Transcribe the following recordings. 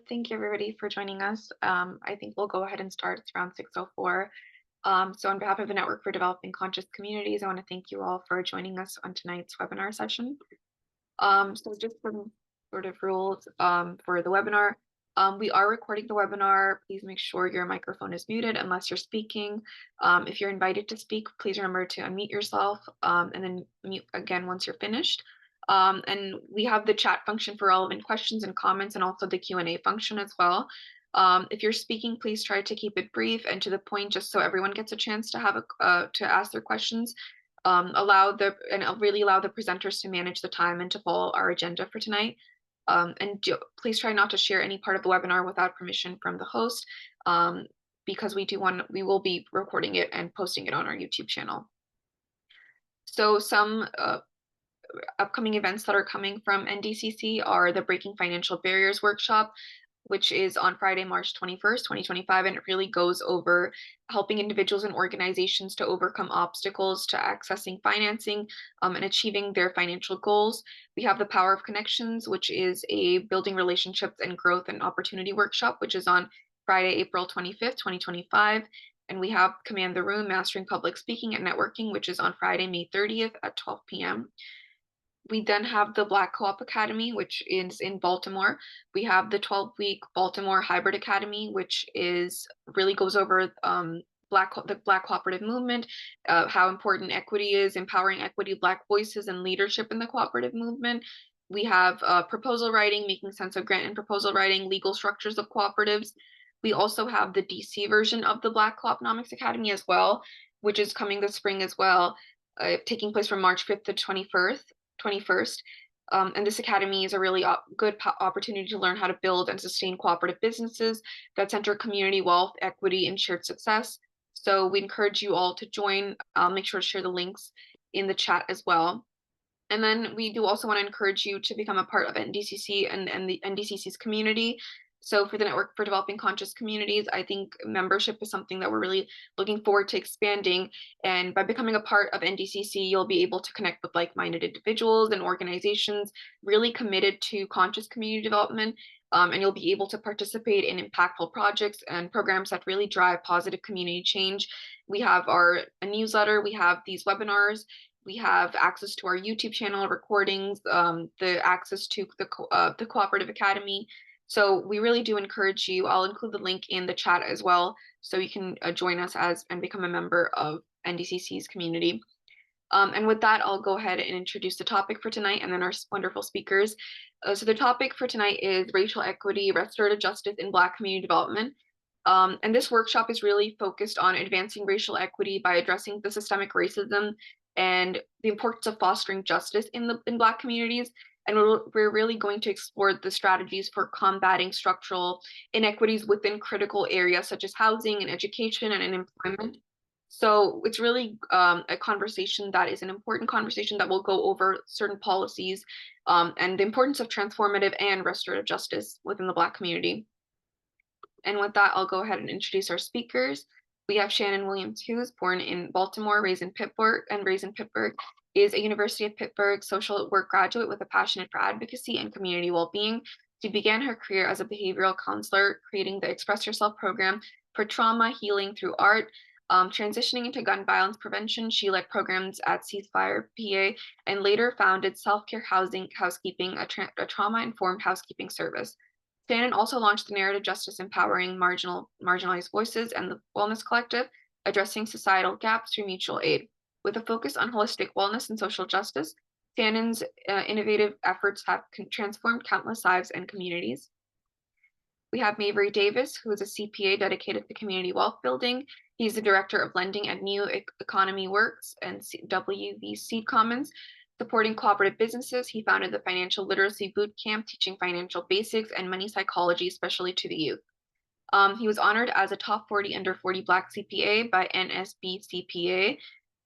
Thank you everybody for joining us. I think we'll go ahead and start. It's around 6:04. So on behalf of the Network for Developing Conscious Communities, I want to thank you all for joining us on tonight's webinar session. So just some sort of rules for the webinar. We are recording the webinar. Please make sure your microphone is muted unless you're speaking. If you're invited to speak, please remember to unmute yourself and then mute again once you're finished. And we have the chat function for relevant questions and comments, and also the Q&A function as well. If you're speaking, please try to keep it brief and to the point, just so everyone gets a chance to have to ask their questions. Really allow the presenters to manage the time and to follow our agenda for tonight. Please try not to share any part of the webinar without permission from the host, because we will be recording it and posting it on our YouTube channel. So some upcoming events that are coming from NDCC are the Breaking Financial Barriers workshop, which is on Friday, March 21st, 2025, and it really goes over helping individuals and organizations to overcome obstacles to accessing financing and achieving their financial goals. We have the Power of Connections, which is a building relationships and growth and opportunity workshop, which is on Friday, April 25th, 2025. And we have Command the Room, Mastering Public Speaking and Networking, which is on Friday, May 30th at 12 p.m. We then have the Black Co-op Academy, which is in Baltimore. We have the 12-week Baltimore Hybrid Academy, which really goes over the Black cooperative movement, how important equity is, empowering equity, Black voices, and leadership in the cooperative movement. We have proposal writing, making sense of grant and proposal writing, legal structures of cooperatives. We also have the DC version of the Black Co-opnomics Academy as well, which is coming this spring as well, taking place from March 5th to 21st. And this academy is a really good opportunity to learn how to build and sustain cooperative businesses that center community wealth, equity, and shared success. So we encourage you all to join. I'll make sure to share the links in the chat as well. And then we do also want to encourage you to become a part of NDCC and the NDCC's community. So for the Network for Developing Conscious Communities, I think membership is something that we're really looking forward to expanding. And by becoming a part of NDCC, you'll be able to connect with like-minded individuals and organizations really committed to conscious community development. And you'll be able to participate in impactful projects and programs that really drive positive community change. We have a newsletter, we have these webinars, we have access to our YouTube channel recordings, the access to the Cooperative Academy. So we really do encourage you. I'll include the link in the chat as well, so you can join us and become a member of NDCC's community. And with that, I'll go ahead and introduce the topic for tonight and then our wonderful speakers. So the topic for tonight is racial equity, restorative justice in Black community development. And this workshop is really focused on advancing racial equity by addressing the systemic racism and the importance of fostering justice in Black communities. And we're really going to explore the strategies for combating structural inequities within critical areas such as housing and education and employment. So it's really a conversation that is an important conversation that will go over certain policies and the importance of transformative and restorative justice within the Black community. And with that, I'll go ahead and introduce our speakers. We have Shannon Williams, who was born in Baltimore, raised in Pittsburgh, is a University of Pittsburgh social work graduate with a passion for advocacy and community well-being. She began her career as a behavioral counselor, creating the Express Yourself program for trauma healing through art. Transitioning into gun violence prevention, she led programs at Ceasefire PA and later founded Self-Care Housekeeping, a trauma-informed housekeeping service. Shannon also launched the Narrative Justice Empowering Marginalized Voices and the Wellness Collective, addressing societal gaps through mutual aid. With a focus on holistic wellness and social justice, Shannon's innovative efforts have transformed countless lives and communities. We have Mavry Davis, who is a CPA dedicated to community wealth building. He's the director of lending at New Economy Works and WV Seed Commons. Supporting cooperative businesses, he founded the Financial Literacy Boot Camp, teaching financial basics and money psychology, especially to the youth. He was honored as a top 40 under 40 Black CPA by NSB CPA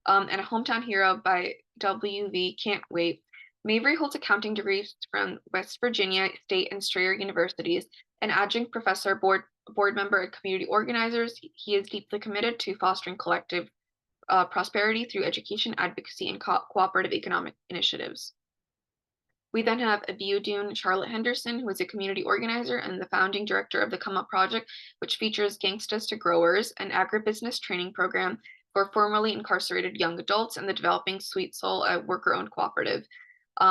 and a hometown hero by WV Can't Wait. Mavry holds accounting degrees from West Virginia State and Strayer Universities, an adjunct professor, board member, and community organizers. He is deeply committed to fostering collective prosperity through education, advocacy, and cooperative economic initiatives. We then have Abiodun Charlotte Henderson, who is a community organizer and the founding director of the Come Up Project, which features Gangstas to Growers, an agribusiness training program for formerly incarcerated young adults and the developing Sweet Soul, a worker-owned cooperative.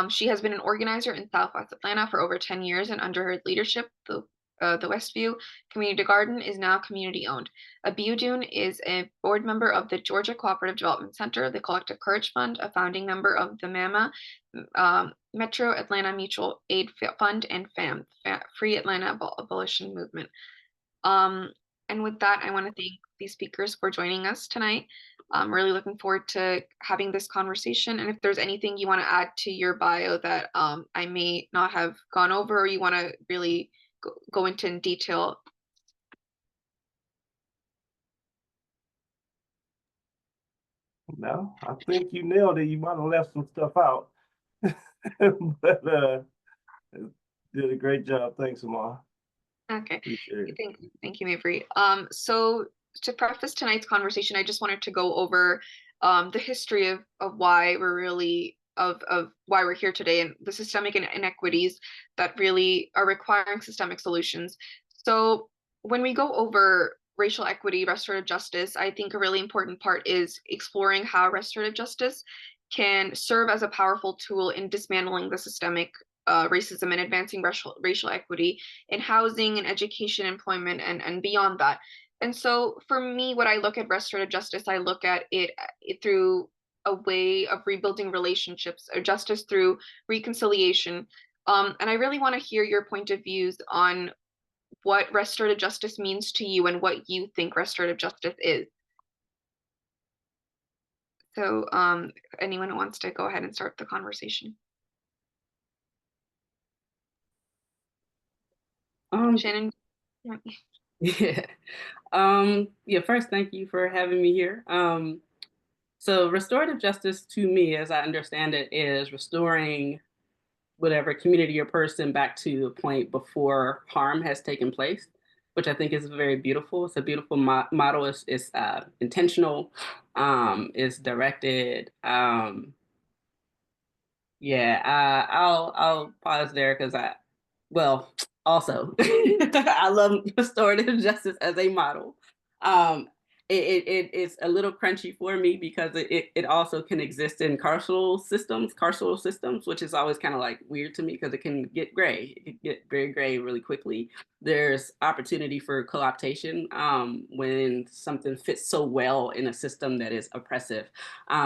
She has been an organizer in Southwest Atlanta for over 10 years, and under her leadership, the Westview Community Garden is now community owned. Abiodun is a board member of the Georgia Cooperative Development Center, the Collective Courage Fund, a founding member of the MAMA, Metro Atlanta Mutual Aid Fund, and FAM, Free Atlanta Abolition Movement. And with that, I want to thank these speakers for joining us tonight. I'm really looking forward to having this conversation. And if there's anything you want to add to your bio that I may not have gone over, or you want to really go into in detail. No, I think you nailed it. You might have left some stuff out, but did a great job. Thanks, Amar. Okay. Appreciate it. Thank you, Mavry. So to preface tonight's conversation, I just wanted to go over the history of why we're really of why we're here today and the systemic inequities that really are requiring systemic solutions. So when we go over racial equity, restorative justice, I think a really important part is exploring how restorative justice can serve as a powerful tool in dismantling the systemic racism and advancing racial equity in housing and education, employment, and beyond that. And so for me, when I look at restorative justice, I look at it through a way of rebuilding relationships or justice through reconciliation. And I really want to hear your point of views on what restorative justice means to you and what you think restorative justice is. So anyone who wants to go ahead and start the conversation. Shannon? Yeah. Yeah, first, thank you for having me here. So restorative justice to me, as I understand it, is restoring whatever community or person back to the point before harm has taken place, which I think is very beautiful. It's a beautiful model. It's intentional, it's directed. Yeah, I'll pause there because also I love restorative justice as a model. Um, it's a little crunchy for me because it also can exist in carceral systems, which is always kind of like weird to me because it can get gray. It can get very gray really quickly. There's opportunity for co-optation when something fits so well in a system that is oppressive.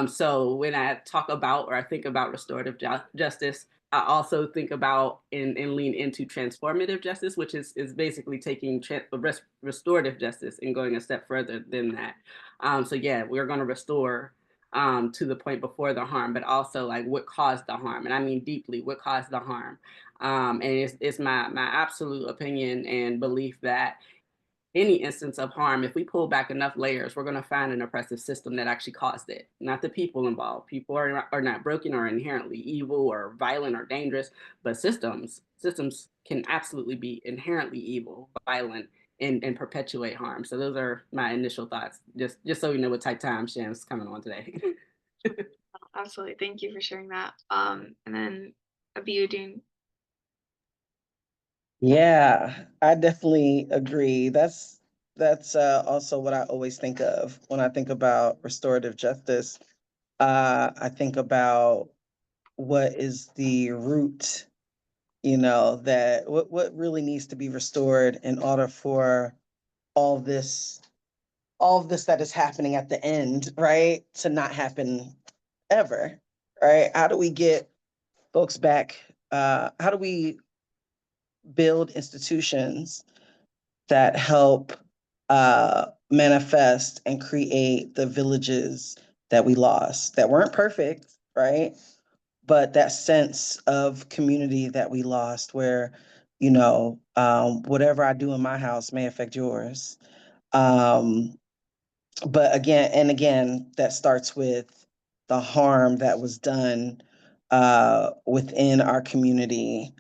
So when I talk about or I think about restorative justice, I also think about and lean into transformative justice, which is basically taking restorative justice and going a step further than that. So yeah, we're going to restore to the point before the harm, but also like what caused the harm, and I mean deeply what caused the harm. And it's my absolute opinion and belief that any instance of harm, if we pull back enough layers, we're going to find an oppressive system that actually caused it, not the people involved. People are not broken or inherently evil or violent or dangerous, but systems can absolutely be inherently evil, violent, and perpetuate harm. So those are my initial thoughts, just so you know what type time Sham's coming on today. Absolutely. Thank you for sharing that. And then Abiodun. Yeah, I definitely agree. That's also what I always think of when I think about restorative justice. I think about what is the root, that what really needs to be restored in order for all this all of this that is happening at the end, right, to not happen ever, right? How do we get folks back? How do we build institutions that help manifest and create the villages that we lost, that weren't perfect, right? But that sense of community that we lost, where, whatever I do in my house may affect yours. Um, but again, that starts with the harm that was done within our community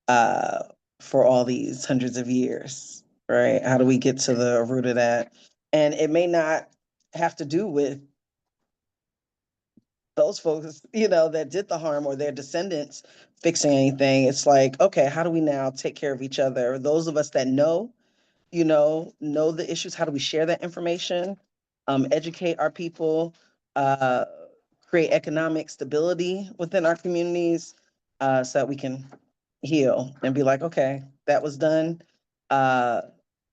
uh, for all these hundreds of years, right? How do we get to the root of that? And it may not have to do with those folks, that did the harm or their descendants fixing anything. It's like, okay, how do we now take care of each other? Those of us that know the issues, how do we share that information, educate our people, uh, create economic stability within our communities, so that we can heal and be like, okay, that was done. Uh,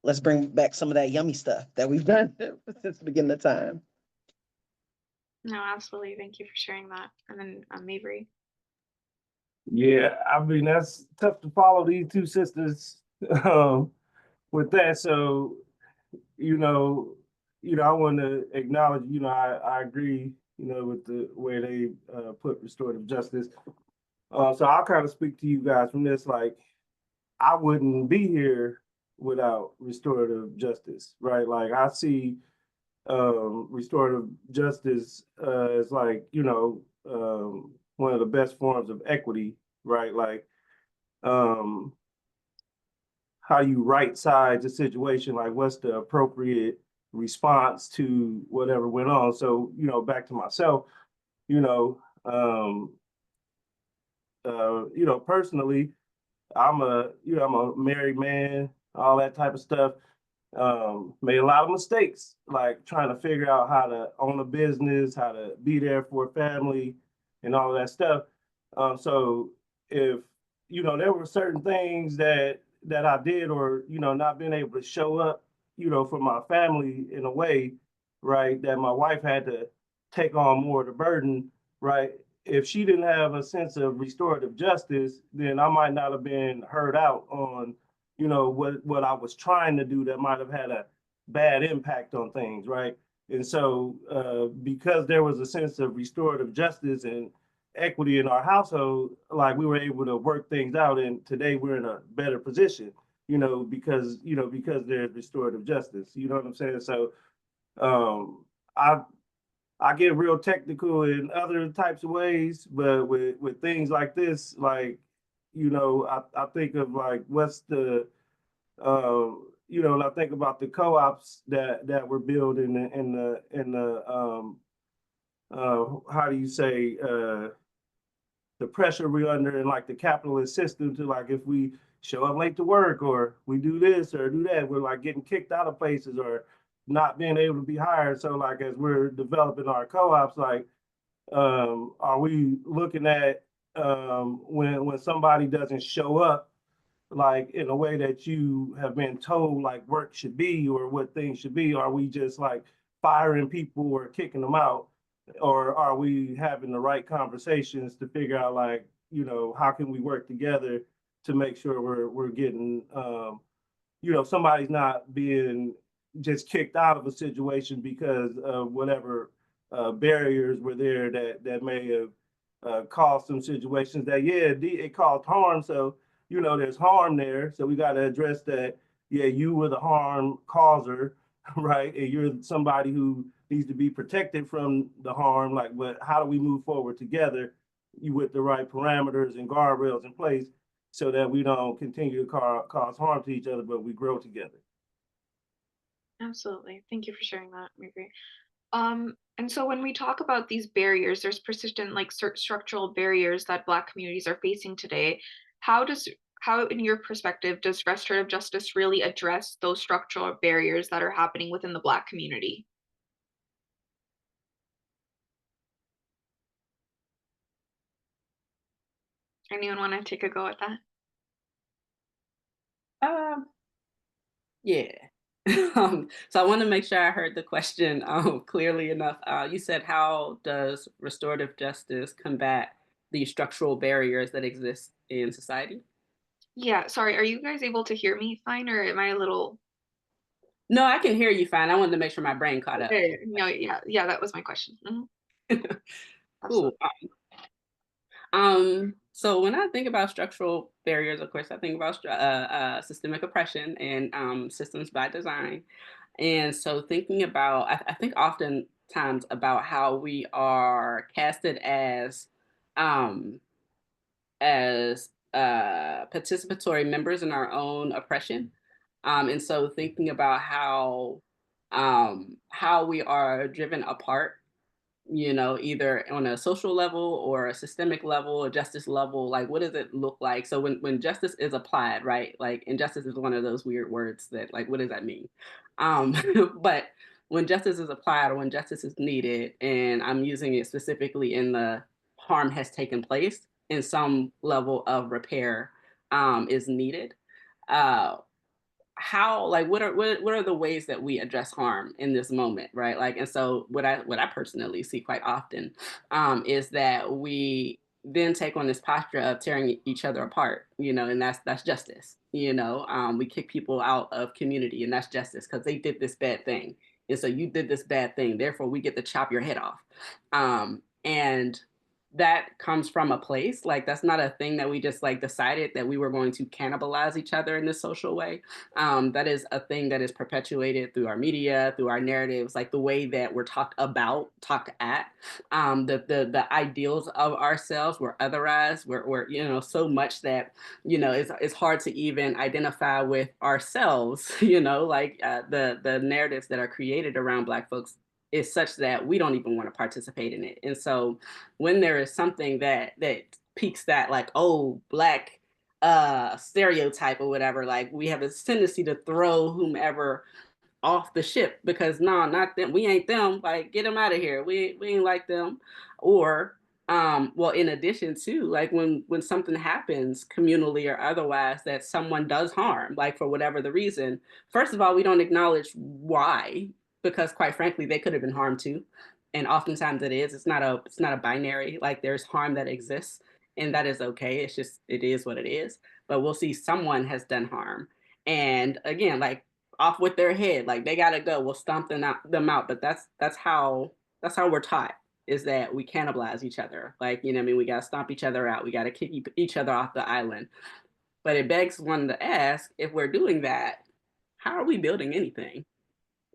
let's bring back some of that yummy stuff that we've done since the beginning of time. No, absolutely. Thank you for sharing that. And then Mabry. Yeah, I mean, that's tough to follow these two sisters with that. So, you know, I want to acknowledge, I agree, with the way they put restorative justice. So I'll kind of speak to you guys from this, like, I wouldn't be here without restorative justice, right? Like I see restorative justice as like, one of the best forms of equity, right? Like um, how you right size a situation, like what's the appropriate response to whatever went on. So, back to myself, you know, um, personally, I'm a married man, all that type of stuff. Made a lot of mistakes, like trying to figure out how to own a business, how to be there for a family, and all of that stuff. So if there were certain things that I did, or not being able to show up, for my family in a way, right, that my wife had to take on more of the burden, right. If she didn't have a sense of restorative justice, then I might not have been heard out on what I was trying to do that might have had a bad impact on things, right? And so because there was a sense of restorative justice and equity in our household, like we were able to work things out, and today we're in a better position, because there's restorative justice. You know what I'm saying? So um I I get real technical in other types of ways, but with things like this, like, I think of like what's the and I think about the co-ops that were built in the how do you say, the pressure we're under in like the capitalist system, to like if we show up late to work or we do this or do that, we're like getting kicked out of places or not being able to be hired. So like as we're developing our co-ops, like are we looking at when somebody doesn't show up like in a way that you have been told like work should be or what things should be? Are we just like firing people or kicking them out? Or are we having the right conversations to figure out like, how can we work together to make sure we're getting somebody's not being just kicked out of a situation because of whatever barriers were there that may have caused some situations that, yeah, it caused harm. So, there's harm there. So we got to address that. Yeah, you were the harm causer, right? And you're somebody who needs to be protected from the harm. Like, but how do we move forward together with the right parameters and guardrails in place so that we don't continue to cause harm to each other, but we grow together? Absolutely. Thank you for sharing that, Mabry. And so when we talk about these barriers, there's persistent like structural barriers that Black communities are facing today. How does how, in your perspective, does restorative justice really address those structural barriers that are happening within the Black community? Anyone want to take a go at that? Um, yeah. So I want to make sure I heard the question clearly enough. You said, how does restorative justice combat the structural barriers that exist in society? Yeah, sorry, are you guys able to hear me fine, or am I a little No, I can hear you fine. I wanted to make sure my brain caught up. okay? No, yeah, that was my question. Cool. Absolutely. So when I think about structural barriers, of course, I think about systemic oppression and systems by design. And so thinking about, I think oftentimes about how we are casted um, as participatory members in our own oppression. And so thinking about how we are driven apart you know, either on a social level or a systemic level, a justice level? Like, what does it look like? So when justice is applied, right? Like, injustice is one of those weird words that, like, what does that mean? Um, but when justice is applied or when justice is needed, and I'm using it specifically in the harm has taken place and some level of repair is needed. Uh, how, like, what are the ways that we address harm in this moment, right? Like, and so what I personally see quite often is that we then take on this posture of tearing each other apart, you know, and that's justice. You know, we kick people out of community, and that's justice because they did this bad thing, and so you did this bad thing, therefore we get to chop your head off. And that comes from a place, like, that's not a thing that we just like decided that we were going to cannibalize each other in this social way. That is a thing that is perpetuated through our media, through our narratives, like the way that we're talked about, talked at, the ideals of ourselves were otherized. We're you know, so much that, you know, it's hard to even identify with ourselves. You know, like the narratives that are created around Black folks is such that we don't even want to participate in it. And so when there is something that peaks that, like, oh, Black stereotype or whatever, like, we have a tendency to throw whomever off the ship because no, not them, we ain't them, like, get them out of here, we ain't like them. Or well, in addition to, like, when something happens communally or otherwise that someone does harm, like, for whatever the reason, first of all, we don't acknowledge why, because quite frankly they could have been harmed too. And oftentimes it's not a binary, like, there's harm that exists, and that is okay, it's just, it is what it is. But we'll see someone has done harm, and again, like, off with their head, like, they gotta go, we'll stomp them out. But that's how we're taught, is that we cannibalize each other, like, you know what I mean, we gotta stomp each other out, we gotta kick each other off the island. But it begs one to ask, if we're doing that, how are we building anything?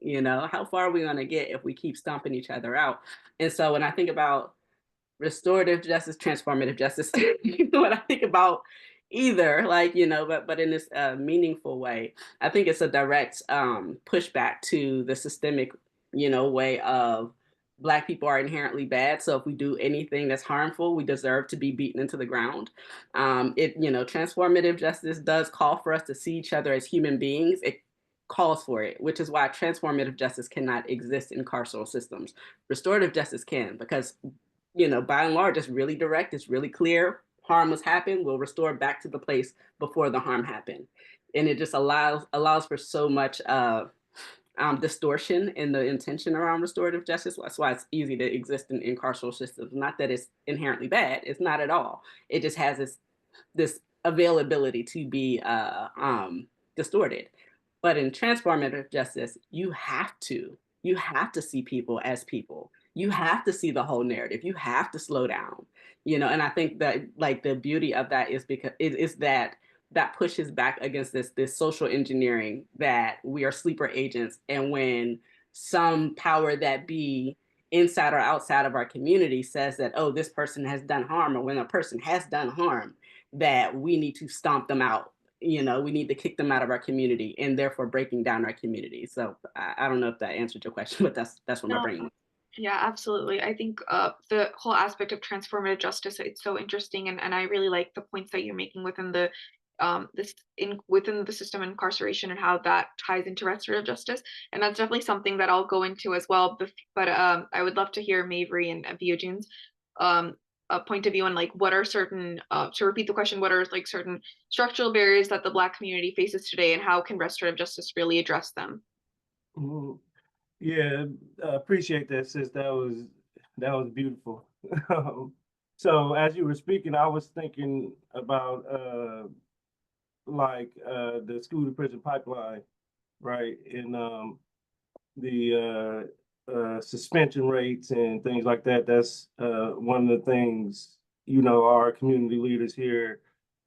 You know, how far are we going to get if we keep stomping each other out? And so when I think about restorative justice, transformative justice, when I think about either, like, you know, but in this meaningful way, I think it's a direct pushback to the systemic, you know, way of Black people are inherently bad, so if we do anything that's harmful, we deserve to be beaten into the ground. It, you know, transformative justice does call for us to see each other as human beings. It calls for it, which is why transformative justice cannot exist in carceral systems. Restorative justice can, because, you know, by and large, it's really direct, it's really clear. Harm has happened, we'll restore back to the place before the harm happened. And it just allows for so much distortion in the intention around restorative justice. That's why it's easy to exist in carceral systems. Not that it's inherently bad, it's not at all. It just has this availability to be distorted. But in transformative justice, you have to see people as people. You have to see the whole narrative. You have to slow down. You know, and I think that, like, the beauty of that is because it is that pushes back against this social engineering that we are sleeper agents, and when some power that be inside or outside of our community says that, oh, this person has done harm, or when a person has done harm, that we need to stomp them out. You know, we need to kick them out of our community, and therefore breaking down our community. So I don't know if that answered your question, but that's what my No, brain was. yeah, absolutely. I think the whole aspect of transformative justice, it's so interesting, and I really like the points that you're making within the within the system of incarceration and how that ties into restorative justice. And that's definitely something that I'll go into as well. But I would love to hear Mavry and Biogen's um a point of view on, like, what are certain to repeat the question, what are, like, certain structural barriers that the Black community faces today, and how can restorative justice really address them? Mhm. Yeah, appreciate that, sis. That was beautiful. So as you were speaking, I was thinking about like the school to prison pipeline, right? And the suspension rates and things like that. That's one of the things, our community leaders here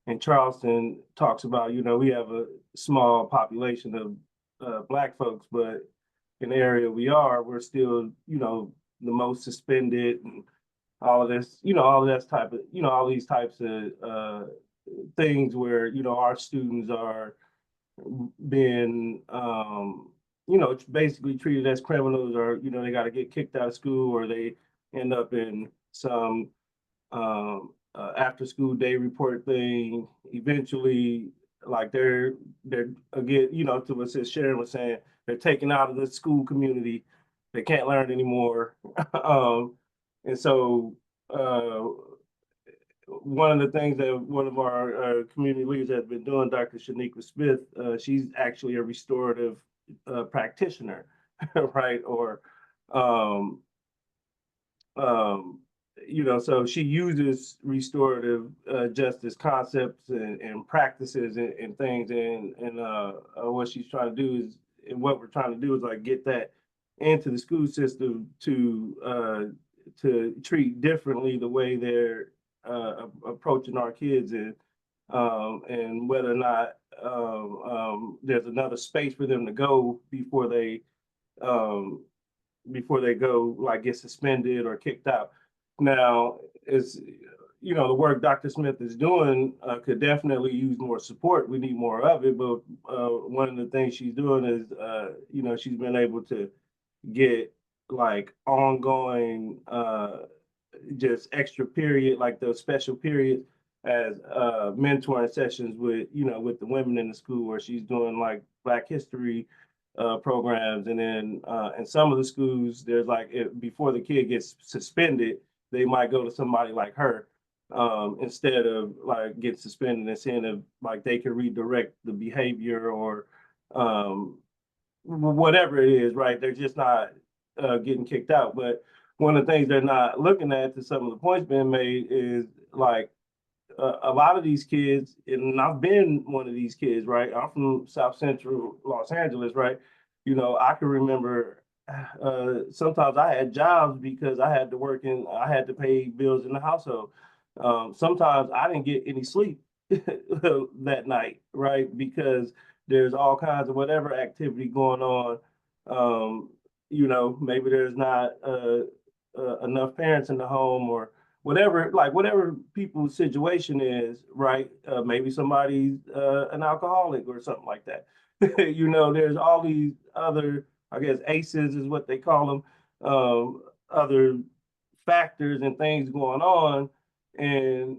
in Charleston talks about. We have a small population of Black folks, but in the area we're still, the most suspended and all of this, all of that type of, all these types of things where, our students are being, it's basically treated as criminals, or, they got to get kicked out of school, or they end up in some after school day report thing. Eventually, like they're again, you know, to what Sharon was saying, they're taken out of the school community. They can't learn anymore. And so one of the things that one of our community leaders has been doing, Dr. Shaniqua Smith, she's actually a restorative practitioner, right? Or um, um, you know, so she uses restorative justice concepts and practices and things, and what she's trying to do is, and what we're trying to do is like get that into the school system to treat differently the way they're approaching our kids, and whether or not there's another space for them to go um, before they go like get suspended or kicked out. Now, is you know the work Dr. Smith is doing could definitely use more support. We need more of it, but one of the things she's doing is you know she's been able to get like ongoing just extra period, like those special periods as mentoring sessions with, you know, with the women in the school, where she's doing like Black History programs. And then in some of the schools, there's like, before the kid gets suspended, they might go to somebody like her instead of like get suspended, and seeing if like they can redirect the behavior or um, whatever it is, right? They're just not getting kicked out. But one of the things they're not looking at, to some of the points being made, is like a lot of these kids, and I've been one of these kids, right? I'm from South Central Los Angeles, right? You know, I can remember sometimes I had jobs because I had to work and I had to pay bills in the household. Sometimes I didn't get any sleep that night, right? Because there's all kinds of whatever activity going on. Um, you know, maybe there's not enough parents in the home, or whatever, like whatever people's situation is, right? Maybe somebody's an alcoholic or something like that. You know, there's all these other, I guess, ACEs is what they call them, other factors and things going on. And,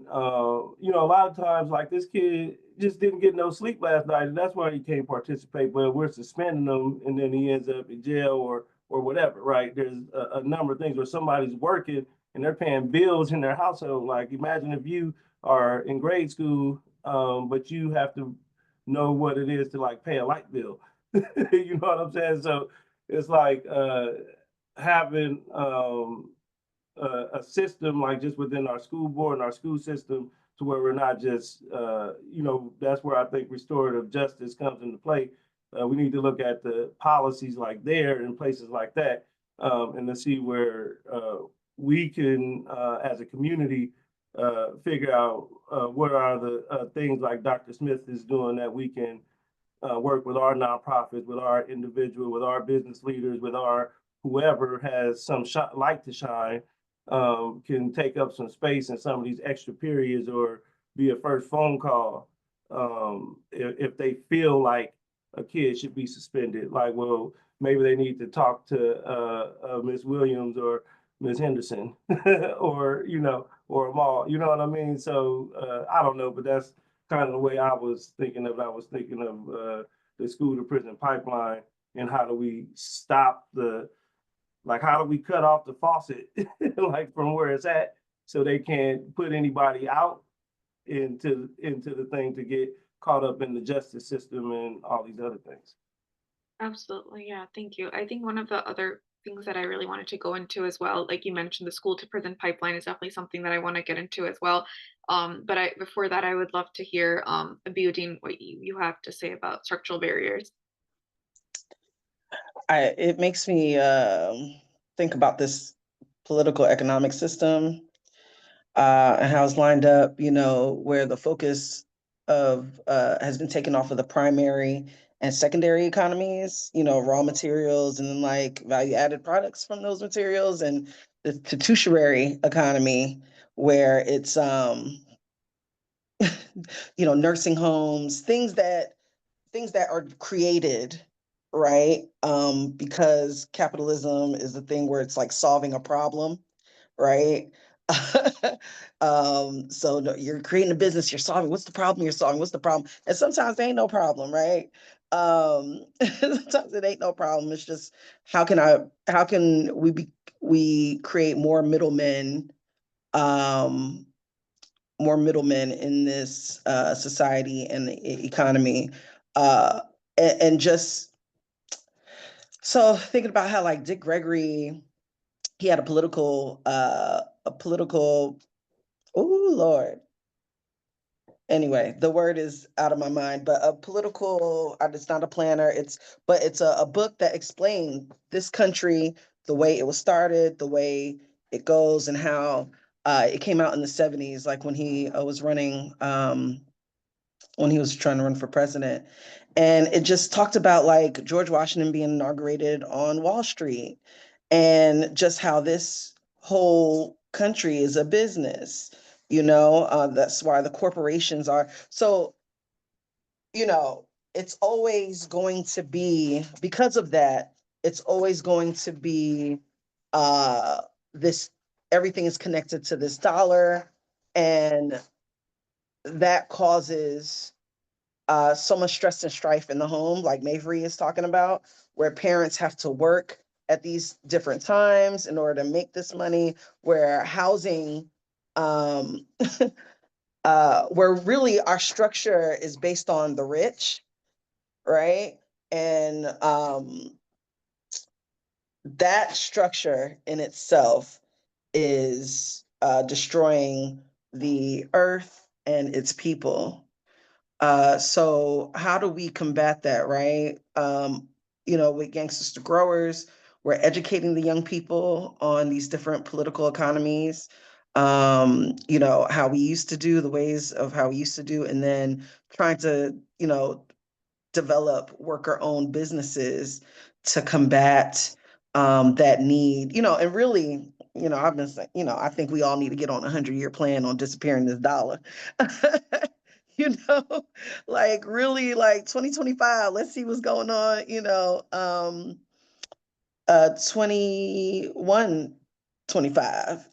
you know, a lot of times, like this kid just didn't get no sleep last night, and that's why he can't participate. But we're suspending him, and then he ends up in jail or whatever, right? There's a number of things where somebody's working and they're paying bills in their household. Like imagine if you are in grade school, but you have to know what it is to like pay a light bill. You know what I'm saying? So it's like having a system like just within our school board and our school system, to where we're not just, you know, that's where I think restorative justice comes into play. We need to look at the policies like there in places like that, and to see where we can, as a community, figure out what are the things like Dr. Smith is doing that we can work with our nonprofits, with our individual, with our business leaders, with our whoever has some light to shine, can take up some space in some of these extra periods, or be a first phone call if they feel like a kid should be suspended. Like, well, maybe they need to talk to Ms. Williams or Ms. Henderson, or you know, or Amal. You know what I mean? So I don't know, but that's kind of the way I was thinking of. I was thinking of the school to prison pipeline, and how do we stop the, like, how do we cut off the faucet, like from where it's at, so they can't put anybody out into the thing to get caught up in the justice system and all these other things. Absolutely. Yeah. Thank you. I think one of the other things that I really wanted to go into as well, like you mentioned, the school to prison pipeline is definitely something that I want to get into as well. But before that, I would love to hear Abiudin, what you have to say about structural barriers. It makes me think about this political economic system and how it's lined up, you know, where the focus of has been taken off of the primary and secondary economies, you know, raw materials and then like value added products from those materials, and the tertiary economy, where it's you know, nursing homes, things that are created, right? Because capitalism is the thing where it's like solving a problem, right? So no, you're creating a business, you're solving, what's the problem you're solving, what's the problem? And sometimes there ain't no problem, right? Sometimes it ain't no problem. It's just how can we create um, more middlemen in this society and economy, uh, and just so thinking about how like Dick Gregory, he had a political, oh Lord. Anyway, the word is out of my mind, but a political, it's not a planner, but it's a book that explained this country, the way it was started, the way it goes, and how it came out in the 70s, like when he was running, when he was trying to run for president. And it just talked about like George Washington being inaugurated on Wall Street and just how this whole country is a business. That's why the corporations are. So, it's always going to be, because of that, it's always going to be uh, this, everything is connected to this dollar. And that causes so much stress and strife in the home, like Mavry is talking about, where parents have to work at these different times in order to make this money, where housing, um, where really our structure is based on the rich, right? And that structure in itself is destroying the earth and its people. So how do we combat that, right? With Gangsters to Growers, we're educating the young people on these different political economies, how we used to do, the ways of how we used to do, and then trying to, develop worker-owned businesses to combat that need, and really, I've been saying, I think we all need to get on a 100-year plan on disappearing this dollar. you know, like really like 2025, let's see what's going on, 21, 25,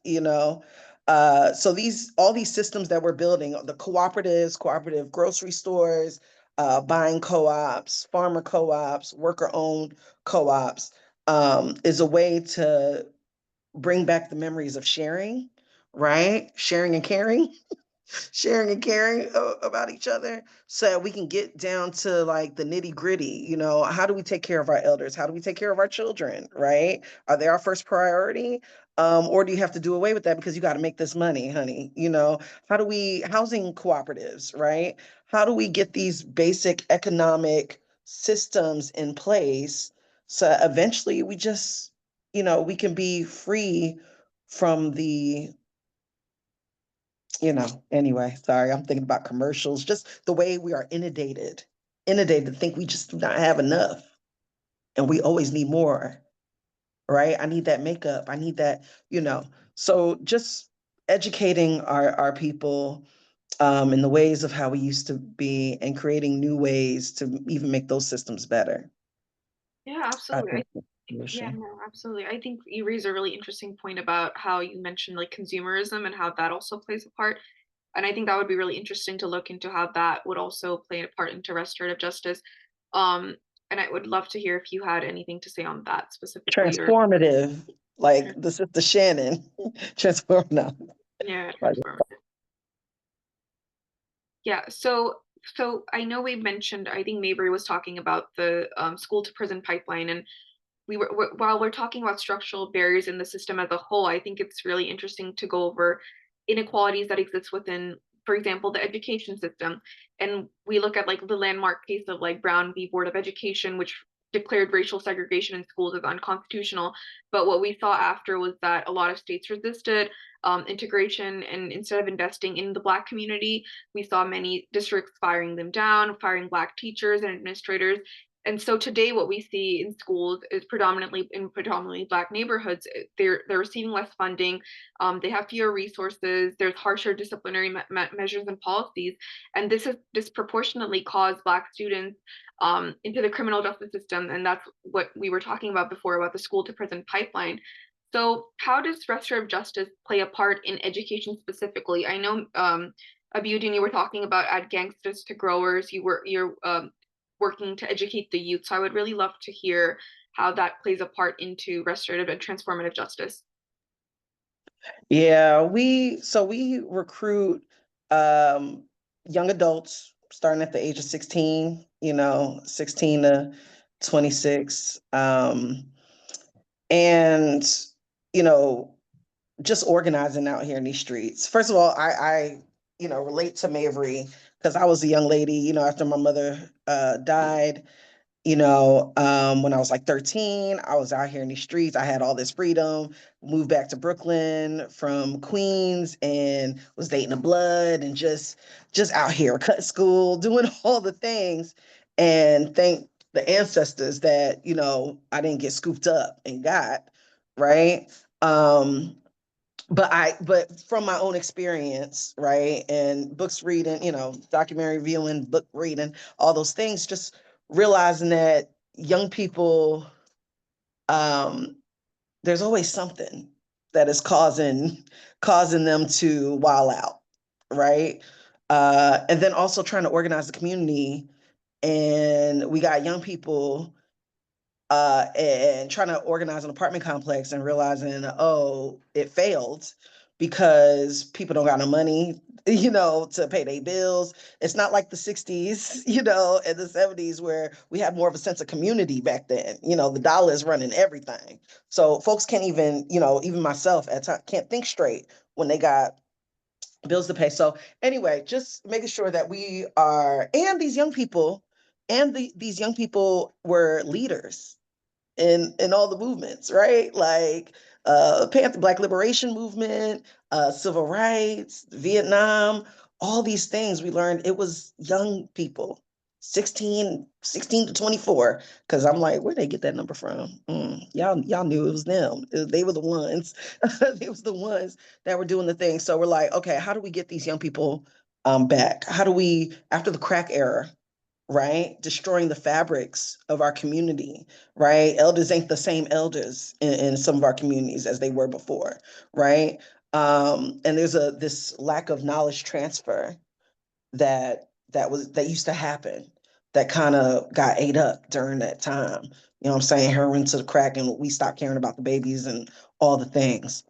so all these systems that we're building, the cooperatives, cooperative grocery stores, buying co-ops, farmer co-ops, worker-owned co-ops, is a way to bring back the memories of sharing, right? Sharing and caring about each other, so that we can get down to like the nitty gritty. How do we take care of our elders? How do we take care of our children, right? Are they our first priority? Or do you have to do away with that because you got to make this money, honey? Housing cooperatives, right? How do we get these basic economic systems in place so eventually we just, we can be free from the anyway, sorry, I'm thinking about commercials, just the way we are inundated to think we just do not have enough and we always need more, right? I need that makeup. I need that, so just educating our people in the ways of how we used to be and creating new ways to even make those systems better. Yeah, I absolutely. think that's the Yeah, solution. no, absolutely. I think you raise a really interesting point about how you mentioned like consumerism and how that also plays a part. And I think that would be really interesting to look into how that would also play a part into restorative justice. Um, and I would love to hear if you had anything to say on that specifically, or Transformative, like the sister Shannon, transform now. yeah, Right. transformative. Yeah, so I know we mentioned, I think Mabry was talking about the school to prison pipeline, and while we're talking about structural barriers in the system as a whole, I think it's really interesting to go over inequalities that exist within, for example, the education system. And we look at like the landmark case of like Brown v. Board of Education, which declared racial segregation in schools as unconstitutional. But what we saw after was that a lot of states resisted integration, and instead of investing in the Black community, we saw many districts firing them down, firing Black teachers and administrators. And so today, what we see in schools is predominantly Black neighborhoods. They're receiving less funding. They have fewer resources. There's harsher disciplinary measures and policies, and this has disproportionately caused Black students into the criminal justice system. And that's what we were talking about before about the school to prison pipeline. So how does restorative justice play a part in education specifically? I know Abiudin, you were talking about add gangsters to growers. You're working to educate the youth. So I would really love to hear how that plays a part into restorative and transformative justice. Yeah, we recruit um young adults starting at the age of 16, 16 to 26. And you know, just organizing out here in these streets. First of all, I relate to Mavry because I was a young lady, after my mother died. When I was like 13, I was out here in the streets. I had all this freedom, moved back to Brooklyn from Queens and was dating a blood and just out here, cut school, doing all the things. And thank the ancestors that, I didn't get scooped up and got, right? Um, but from my own experience, right, and books reading, documentary viewing, book reading, all those things, just realizing that young people, um there's always something that is causing them to wild out, right? And then also trying to organize the community, and we got young people and trying to organize an apartment complex and realizing, oh, it failed because people don't got no money, to pay their bills. It's not like the 60s, and the 70s where we had more of a sense of community back then. The dollar is running everything. So folks can't even, even myself at times can't think straight when they got bills to pay. So anyway, just making sure that we are, and these young people, these young people were leaders in all the movements, right? Like Panther Black Liberation Movement, civil rights, Vietnam, all these things we learned. It was young people, 16 to 24. Cause I'm like, where'd they get that number from? Y'all knew it was them. They were the ones. They was the ones that were doing the thing. So we're like, okay, how do we get these young people back? How do we, after the crack era, right? Destroying the fabrics of our community, right? Elders ain't the same elders in some of our communities as they were before, right? And there's this lack of knowledge transfer that used to happen that kind of got ate up during that time. You know what I'm saying? Heroin to the crack, and we stopped caring about the babies and all the things.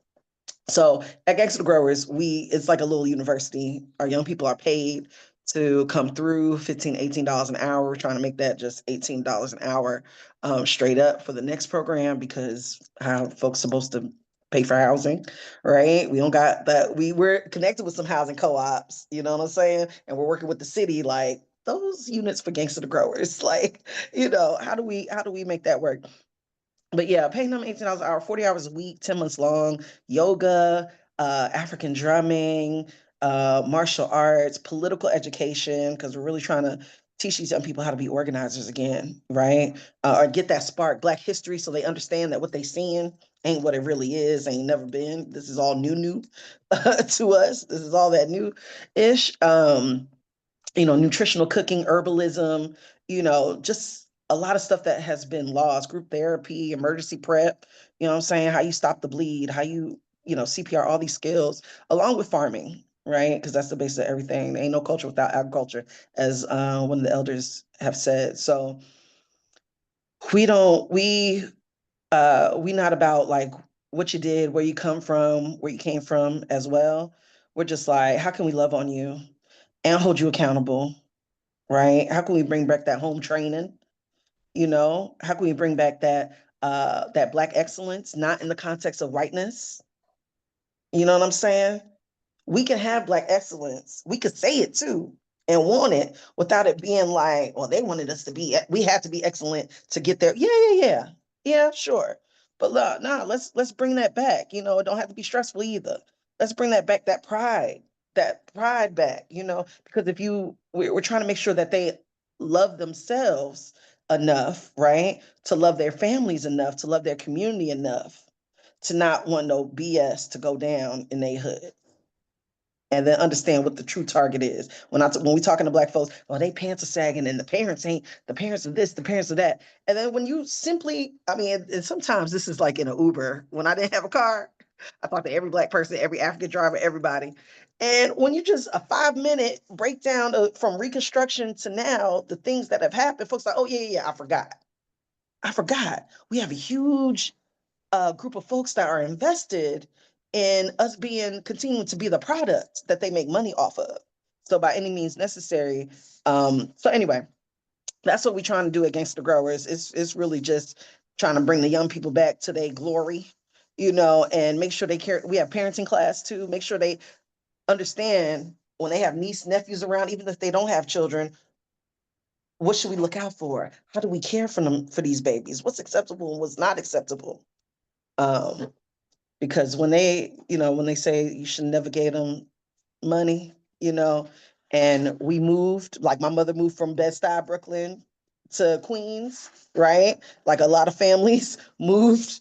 So at Gangster Growers, it's like a little university. Our young people are paid to come through $15, $18 an hour. We're trying to make that just $18 an hour straight up for the next program because how folks supposed to pay for housing, right? We don't got that. We're connected with some housing co-ops, you know what I'm saying? And we're working with the city, like those units for Gangster Growers. Like, how do we make that work? But yeah, paying them $18 an hour, 40 hours a week, 10 months long, yoga, African drumming, martial arts, political education, because we're really trying to teach these young people how to be organizers again, right? Or get that spark, Black history, so they understand that what they seeing ain't what it really is, ain't never been. This is all new to us. This is all that new-ish. Nutritional cooking, herbalism, just a lot of stuff that has been lost, group therapy, emergency prep, what I'm saying? How you stop the bleed, how CPR, all these skills, along with farming, right? Because that's the base of everything. There ain't no culture without agriculture, as one of the elders have said. So we don't, we not about like what you did, where you come from, where you came from as well. We're just like, how can we love on you and hold you accountable? Right? How can we bring back that home training? How can we bring back that Black excellence, not in the context of whiteness? You know what I'm saying? We can have Black excellence. We could say it too and want it without it being like, well, they wanted us to be, we had to be excellent to get there. Yeah, sure. But look, nah, let's bring that back. It don't have to be stressful either. Let's bring that back, that pride back, because we're trying to make sure that they love themselves enough, right? To love their families enough, to love their community enough, to not want no BS to go down in their hood. and then understand what the true target is. When we talking to Black folks, oh, they pants are sagging and the parents are this, the parents are that. And then when you simply, I mean, and sometimes this is like in an Uber. When I didn't have a car, I talked to every Black person, every African driver, everybody. And when you just a 5-minute breakdown from Reconstruction to now, the things that have happened, folks are like, oh yeah, I forgot. We have a huge group of folks that are invested in us continuing to be the product that they make money off of. So by any means necessary. So anyway, that's what we're trying to do against the growers. It's really just trying to bring the young people back to their glory, and make sure they care. We have parenting class too. Make sure they understand when they have niece nephews around, even if they don't have children, what should we look out for? How do we care for them, for these babies? What's acceptable and what's not acceptable? Because when they say you should never give them money, and we moved, like my mother moved from Bed-Stuy, Brooklyn to Queens, right? Like a lot of families moved,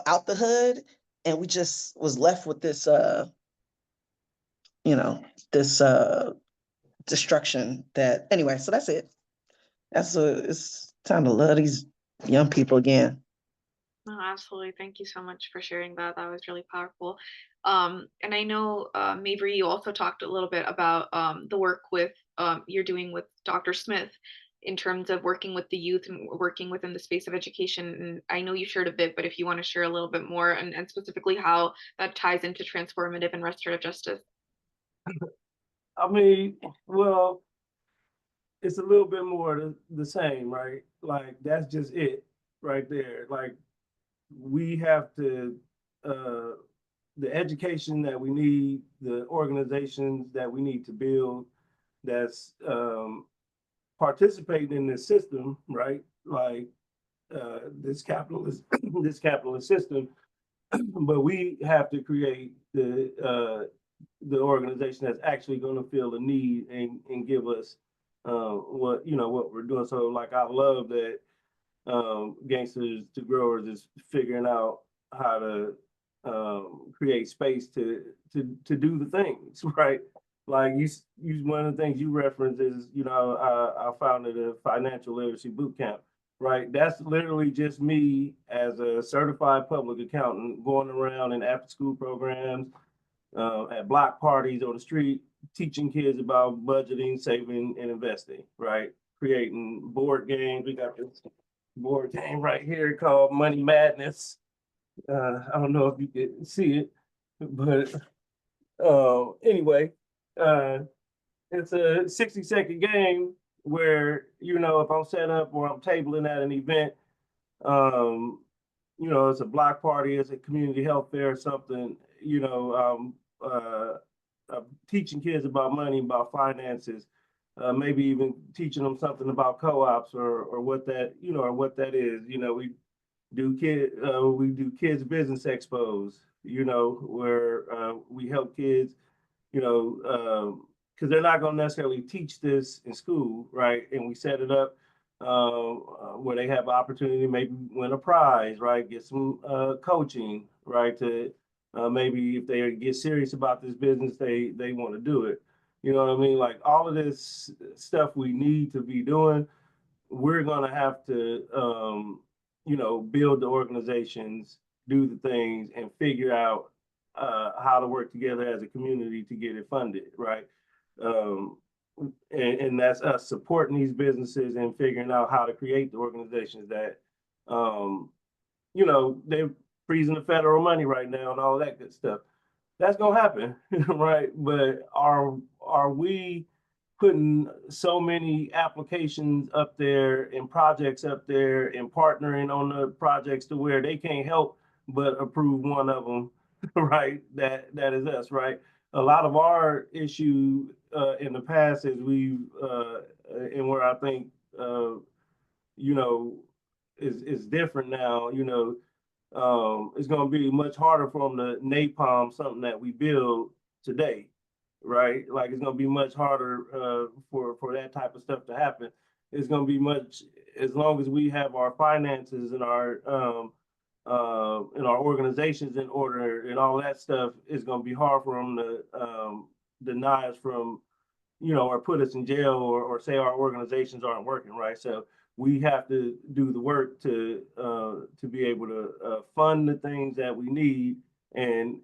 out the hood, and we just was left with this, this destruction that, anyway, so that's it. It's time to love these young people again. No, absolutely. Thank you so much for sharing that. That was really powerful. And I know, Mavry, you also talked a little bit about the work you're doing with Dr. Smith in terms of working with the youth and working within the space of education. And I know you shared a bit, but if you want to share a little bit more and specifically how that ties into transformative and restorative justice. I mean, well, it's a little bit more the same, right? Like that's just it right there. Like we have to, the education that we need, the organizations that we need to build that's participating in this system, right? Like this capitalist this capitalist system, but we have to create the organization that's actually going to feel the need and give us what we're doing. So like I love that Gangsters to Growers is figuring out how to create space to do the things, right? Like one of the things you reference is, I founded a financial literacy boot camp, right? That's literally just me as a certified public accountant going around in after school programs, at block parties on the street, teaching kids about budgeting, saving, and investing, right? Creating board games. We got this board game right here called Money Madness. I don't know if you can see it, but anyway, it's a 60-second game where, if I'm set up or I'm tabling at an event, it's a block party, it's a community health fair or something, teaching kids about money, about finances, maybe even teaching them something about co-ops or what that, or what that is. We do kids business expos, where we help kids, because they're not going to necessarily teach this in school, right? And we set it up where they have opportunity to maybe win a prize, right? Get some coaching, right? To maybe if they get serious about this business, they want to do it. You know what I mean? Like all of this stuff we need to be doing, we're going to have to, build the organizations, do the things, and figure out how to work together as a community to get it funded, right? And that's us supporting these businesses and figuring out how to create the organizations that, they're freezing the federal money right now and all that good stuff. That's gonna happen, right? But are we putting so many applications up there and projects up there and partnering on the projects to where they can't help but approve one of them, right? That is us, right? A lot of our issue in the past is and where I think is different now. It's going to be much harder for them to napalm something that we build today, right? Like it's going to be much harder for that type of stuff to happen. It's going to be much, as long as we have our finances and our organizations in order and all that stuff, it's going to be hard for them to deny us from, or put us in jail or say our organizations aren't working, right? So we have to do the work to be able to fund the things that we need and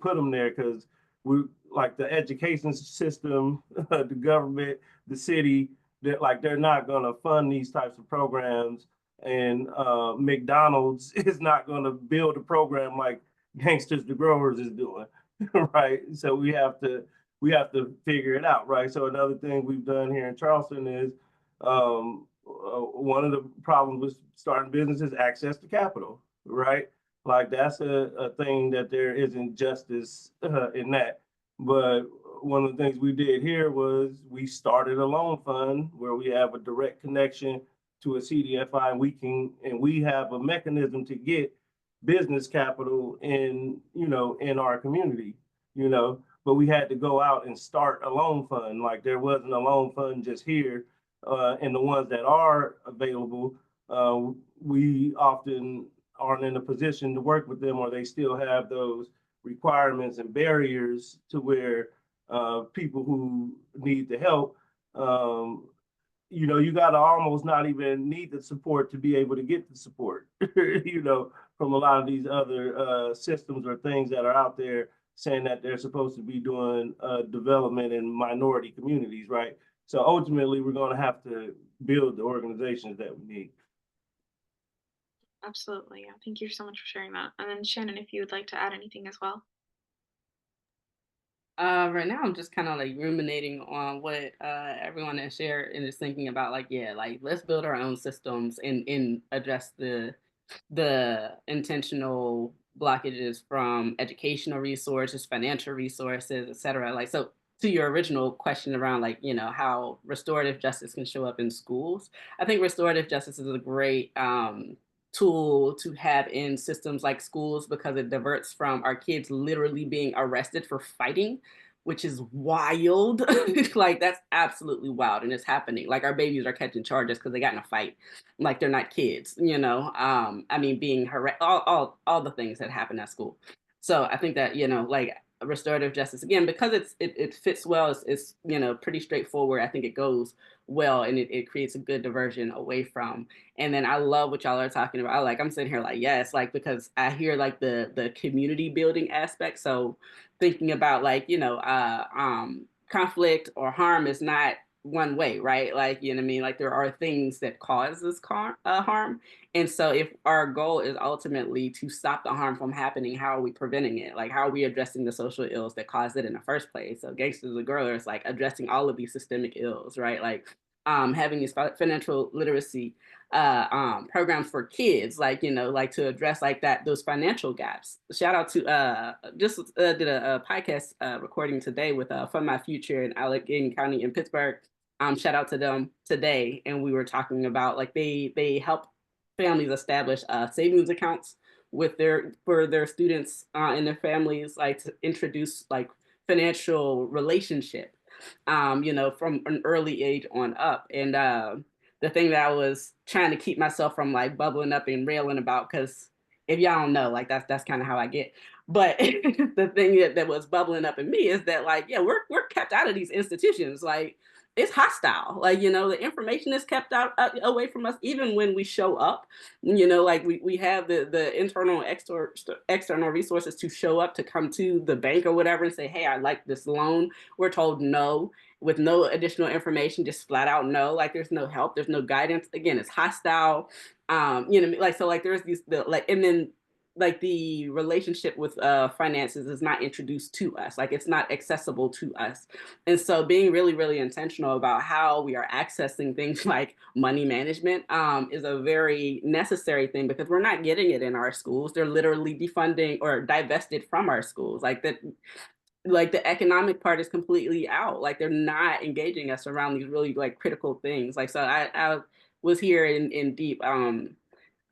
put them there, because we, like the education system, the government, the city, that like they're not going to fund these types of programs, and McDonald's is not going to build a program like Gangsters to Growers is doing, right? So we have to figure it out, right? So another thing we've done here in Charleston is one of the problems with starting business is access to capital, right? Like that's a thing that there isn't justice in that. But one of the things we did here was we started a loan fund where we have a direct connection to a CDFI, and we have a mechanism to get business capital in our community, but we had to go out and start a loan fund. Like there wasn't a loan fund just here, and the ones that are available, we often aren't in a position to work with them, or they still have those requirements and barriers to where people who need the help, you got to almost not even need the support to be able to get the support, from a lot of these other systems or things that are out there saying that they're supposed to be doing development in minority communities, right? So ultimately, we're going to have to build the organizations that we need. Absolutely. Yeah. Thank you so much for sharing that. And then Shannon, if you would like to add anything as well. Right now I'm just kind of like ruminating on what everyone has shared and is thinking about, like, yeah, like let's build our own systems and address the intentional blockages from educational resources, financial resources, et cetera. Like, so to your original question around like, how restorative justice can show up in schools, I think restorative justice is a great tool to have in systems like schools, because it diverts from our kids literally being arrested for fighting, which is wild. Like that's absolutely wild, and it's happening. Like our babies are catching charges because they got in a fight, like they're not kids, I mean, being harassed, all the things that happen at school. So I think that, like restorative justice, again, because it fits well, it's pretty straightforward. I think it goes well, and it creates a good diversion away from. And then I love what y'all are talking about. I'm sitting here like, yes, like, because I hear like the community building aspect. So thinking about like, conflict or harm is not one way, right? Like, you know what I mean? Like there are things that cause this harm. And so if our goal is ultimately to stop the harm from happening, how are we preventing it? Like how are we addressing the social ills that caused it in the first place? So Gangsters and Growers, like addressing all of these systemic ills, right? Like having these financial literacy programs for kids, like, like to address like those financial gaps. Shout out to just did a podcast recording today with Fund My Future in Allegheny County in Pittsburgh. Shout out to them today, and we were talking about like they help families establish savings accounts for their students and their families, like to introduce like financial relationship, from an early age on up. And the thing that I was trying to keep myself from like bubbling up and railing about, because if y'all don't know, like that's kind of how I get. But the thing that was bubbling up in me is that like, yeah, we're kept out of these institutions. Like it's hostile. Like, the information is kept out away from us, even when we show up. Like we have the internal and external resources to show up, to come to the bank or whatever and say, hey, I'd like this loan. We're told no, with no additional information, just flat out no. Like there's no help, there's no guidance. Again, it's hostile. Like so like there's and then like the relationship with finances is not introduced to us, like it's not accessible to us. And so being really, really intentional about how we are accessing things like money management is a very necessary thing, because we're not getting it in our schools. They're literally defunding or divested from our schools. Like that, like the economic part is completely out. Like they're not engaging us around these really like critical things. Like, so I was here in deep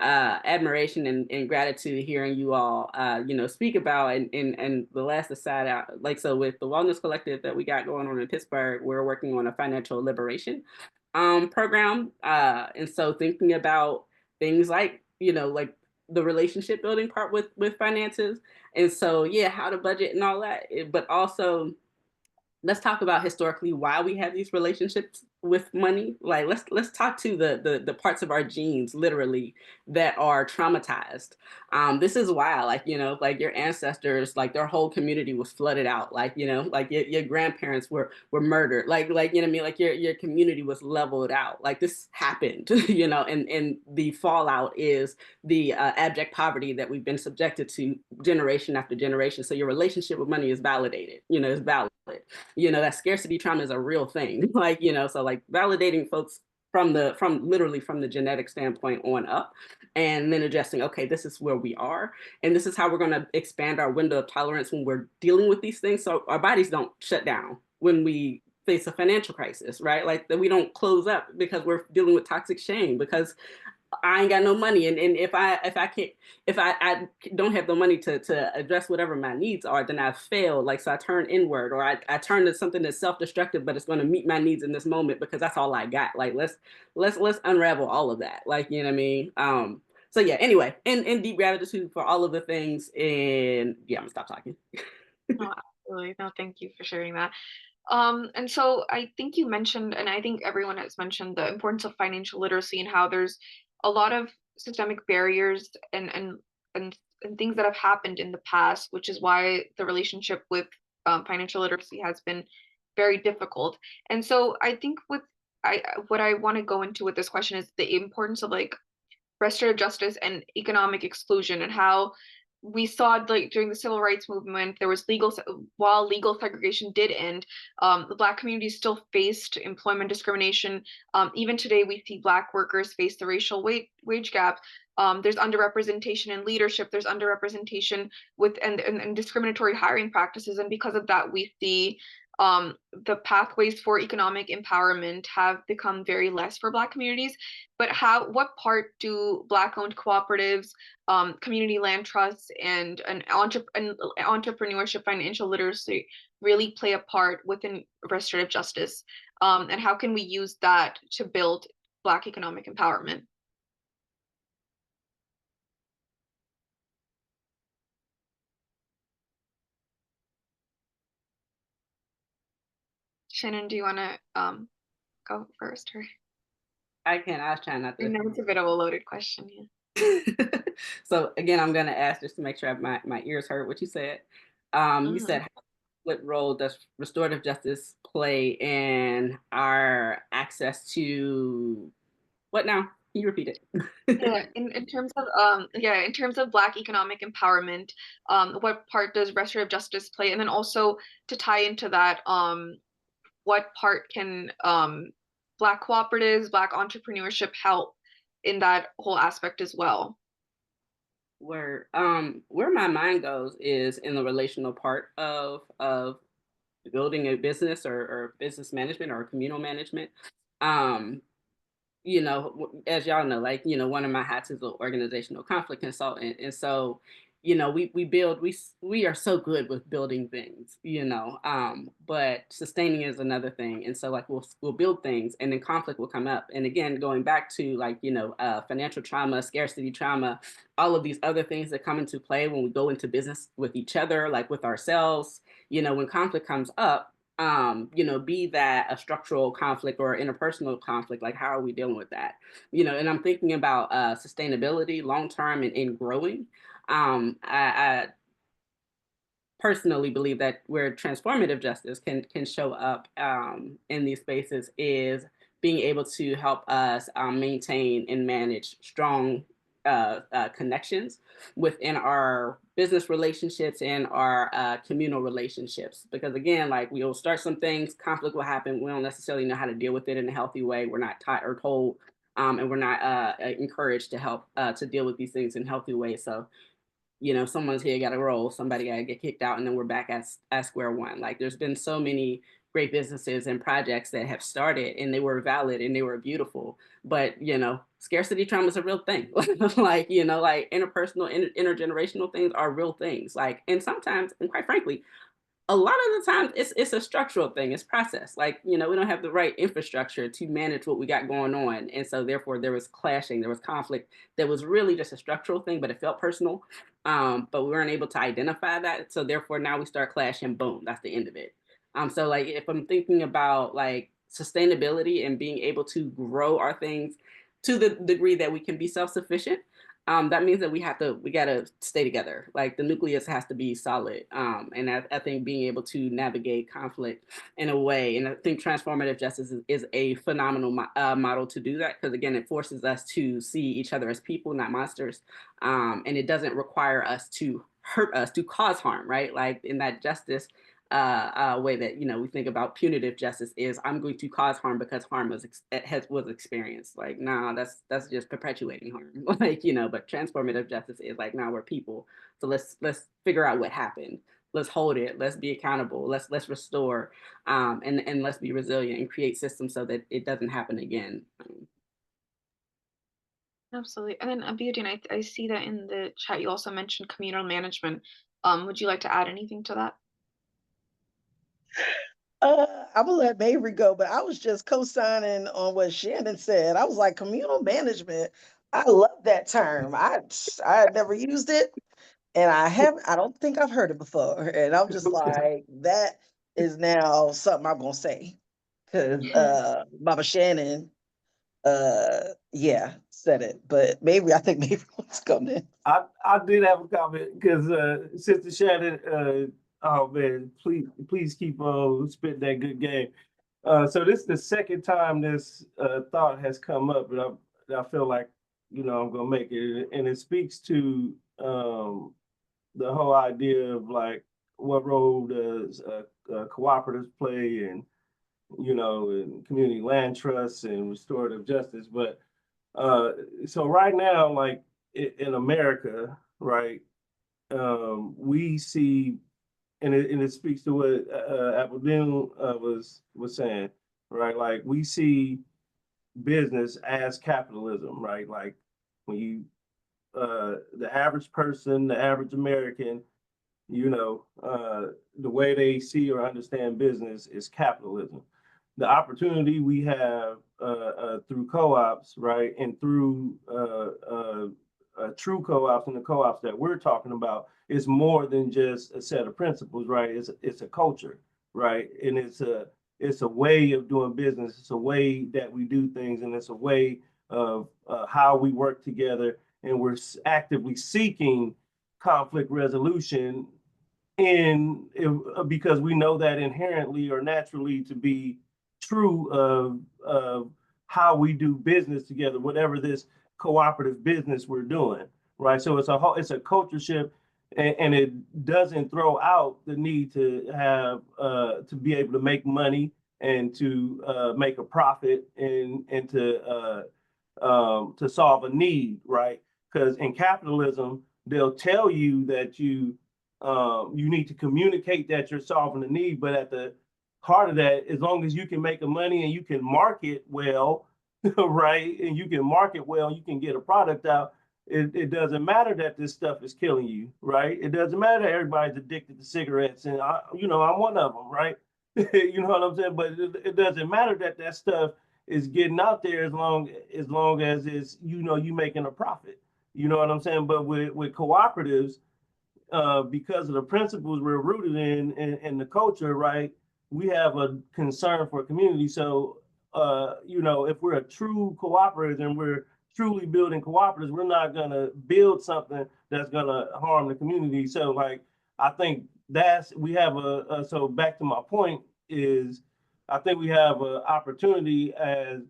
admiration and gratitude hearing you all speak about, and the last aside, like, so with the Wellness Collective that we got going on in Pittsburgh, we're working on a financial liberation program, and so thinking about things like like the relationship building part with finances. And so yeah, how to budget and all that, but also let's talk about historically why we have these relationships with money. Like let's talk to the parts of our genes literally that are traumatized. This is why, like, like your ancestors, like their whole community was flooded out. Like, like your grandparents were murdered. Like what I mean, like your community was leveled out. Like this happened, and the fallout is the abject poverty that we've been subjected to generation after generation. So your relationship with money is validated, is valid. That scarcity trauma is a real thing. Like, so like validating folks from literally from the genetic standpoint on up, and then adjusting, okay, this is where we are, and this is how we're going to expand our window of tolerance when we're dealing with these things, so our bodies don't shut down when we face a financial crisis, right? Like that we don't close up because we're dealing with toxic shame, because I ain't got no money, and if I don't have the money to address whatever my needs are, then I've failed. Like, so I turn inward, or I turn to something that's self-destructive, but it's going to meet my needs in this moment because that's all I got. Like, let's unravel all of that. Like, you know what I mean? So yeah, anyway, and deep gratitude for all of the things, and yeah, I'm gonna stop talking. No, absolutely. No, thank you for sharing that. And so I think you mentioned, and I think everyone has mentioned, the importance of financial literacy and how there's a lot of systemic barriers and things that have happened in the past, which is why the relationship with financial literacy has been very difficult. And so I think what I want to go into with this question is the importance of like restorative justice and economic exclusion, and how we saw like during the civil rights movement there was while legal segregation did end, the Black community still faced employment discrimination. Even today we see Black workers face the racial wage gap. There's underrepresentation in leadership, there's underrepresentation with and discriminatory hiring practices, and because of that we see the pathways for economic empowerment have become very less for Black communities. But what part do Black-owned cooperatives, community land trusts, and entrepreneurship, financial literacy really play a part within restorative justice? And how can we use that to build Black economic empowerment? Shannon, do you want to go first? Or I was trying not I to. know it's a bit of a loaded question. Yeah. So again, I'm going to ask just to make sure my ears heard what you said. You said, what role does restorative justice play in our access to what now? Can you repeat it? Yeah, in terms of in terms of Black economic empowerment, what part does restorative justice play? And then also to tie into that, what part can Black cooperatives, Black entrepreneurship help in that whole aspect as well? Where my mind goes is in the relational part of building a business, or business management, or communal management. Um, as y'all know, like, one of my hats is an organizational conflict consultant. And so, we are so good with building things, but sustaining is another thing. And so like we'll build things, and then conflict will come up. And again, going back to like, financial trauma, scarcity trauma, all of these other things that come into play when we go into business with each other, like with ourselves, when conflict comes up, be that a structural conflict or interpersonal conflict, like how are we dealing with that? And I'm thinking about sustainability long term and growing. I personally believe that where transformative justice can show up in these spaces is being able to help us maintain and manage strong connections within our business relationships and our communal relationships. Because again, like we'll start some things, conflict will happen. We don't necessarily know how to deal with it in a healthy way. We're not taught or told, and we're not encouraged to help to deal with these things in healthy ways. So someone's here got to roll, somebody got to get kicked out, and then we're back at square one. Like there's been so many great businesses and projects that have started, and they were valid and they were beautiful, but scarcity trauma is a real thing. Like like interpersonal, intergenerational things are real things. Like, and sometimes, and quite frankly, a lot of the time it's a structural thing, it's process. Like, we don't have the right infrastructure to manage what we got going on. And so therefore there was clashing, there was conflict that was really just a structural thing, but it felt personal. But we weren't able to identify that. So therefore now we start clashing, boom, that's the end of it. So like if I'm thinking about like sustainability and being able to grow our things to the degree that we can be self-sufficient, that means that we gotta stay together. Like the nucleus has to be solid. And I think being able to navigate conflict in a way, and I think transformative justice is a phenomenal model to do that, because again, it forces us to see each other as people, not monsters. And it doesn't require us to hurt us, to cause harm, right? Like in that justice way that we think about punitive justice is I'm going to cause harm because harm was experienced. Like nah, that's just perpetuating harm. Like but transformative justice is like now we're people, so let's figure out what happened. Let's hold it. Let's be accountable. Let's restore, and let's be resilient and create systems so that it doesn't happen again. Absolutely. And then Beauty, and I see that in the chat you also mentioned communal management. Would you like to add anything to that? I'm gonna let Mavry go, but I was just co-signing on what Shannon said. I was like, communal management. I love that term. I had never used it, and I don't think I've heard it before. And I'm just like, that is now something I'm gonna say. Cause Mama Shannon, yeah, said it. But maybe I think maybe wants to come in. I did have a comment because Sister Shannon, oh man, please keep spitting that good game. So this is the second time this thought has come up, and I feel like I'm gonna make it, and it speaks to the whole idea of like what role does cooperatives play, and and community land trusts and restorative justice. But so right now, like in America, right, we see, and it speaks to what Aberdeen was saying, right? Like we see business as capitalism, right? Like when you the average person, the average American, the way they see or understand business is capitalism. The opportunity we have through co-ops, right, and through true co-ops and the co-ops that we're talking about is more than just a set of principles, right? It's a culture, right, and it's a way of doing business. It's a way that we do things, and it's a way of how we work together, and we're actively seeking conflict resolution because we know that inherently or naturally to be true of how we do business together, whatever this cooperative business we're doing, right? So it's a culture shift, and it doesn't throw out the need to have to be able to make money and to make a profit and to solve a need, right? Because in capitalism, they'll tell you that you need to communicate that you're solving a need, but at the heart of that, as long as you can make a money and you can market well, right, and you can market well, you can get a product out. It doesn't matter that this stuff is killing you, right? It doesn't matter that everybody's addicted to cigarettes, and I'm one of them, right? You know what I'm saying? But it doesn't matter that that stuff is getting out there as long as it's you making a profit. You know what I'm saying? But with cooperatives, because of the principles we're rooted in the culture, right? We have a concern for community. So, if we're a true cooperative and we're truly building cooperatives, we're not going to build something that's going to harm the community. So, like, I think we have so back to my point is, I think we have an opportunity as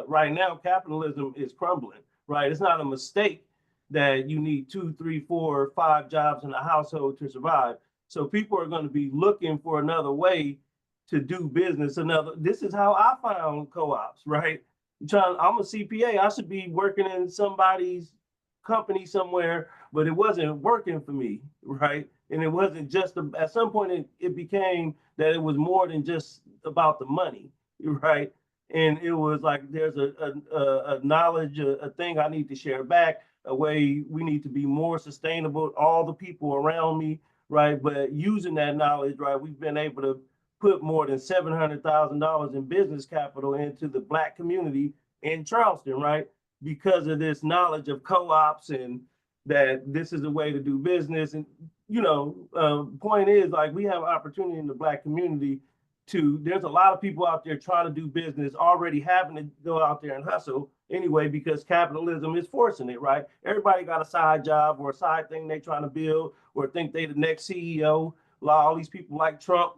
right now, capitalism is crumbling, right? It's not a mistake that you need 2, 3, 4, 5 jobs in a household to survive. So people are going to be looking for another way to do business. This is how I found co-ops, right? I'm a CPA. I should be working in somebody's company somewhere, but it wasn't working for me, right? And it wasn't just at some point it became that it was more than just about the money, right? And it was like there's a knowledge, a thing I need to share back, a way we need to be more sustainable, all the people around me, right? But using that knowledge, right, we've been able to put more than $700,000 in business capital into the Black community in Charleston, right? Because of this knowledge of co-ops and that this is a way to do business. And, point is, like, we have opportunity in the Black community there's a lot of people out there trying to do business already having to go out there and hustle anyway, because capitalism is forcing it, right? Everybody got a side job or a side thing they trying to build or think they the next CEO. All these people like Trump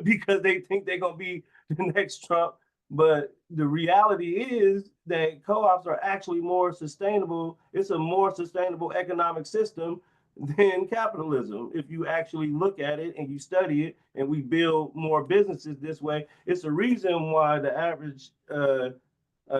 because they think they're going to be the next Trump. But the reality is that co-ops are actually more sustainable. It's a more sustainable economic system than capitalism. If you actually look at it and you study it, and we build more businesses this way, it's a reason why the average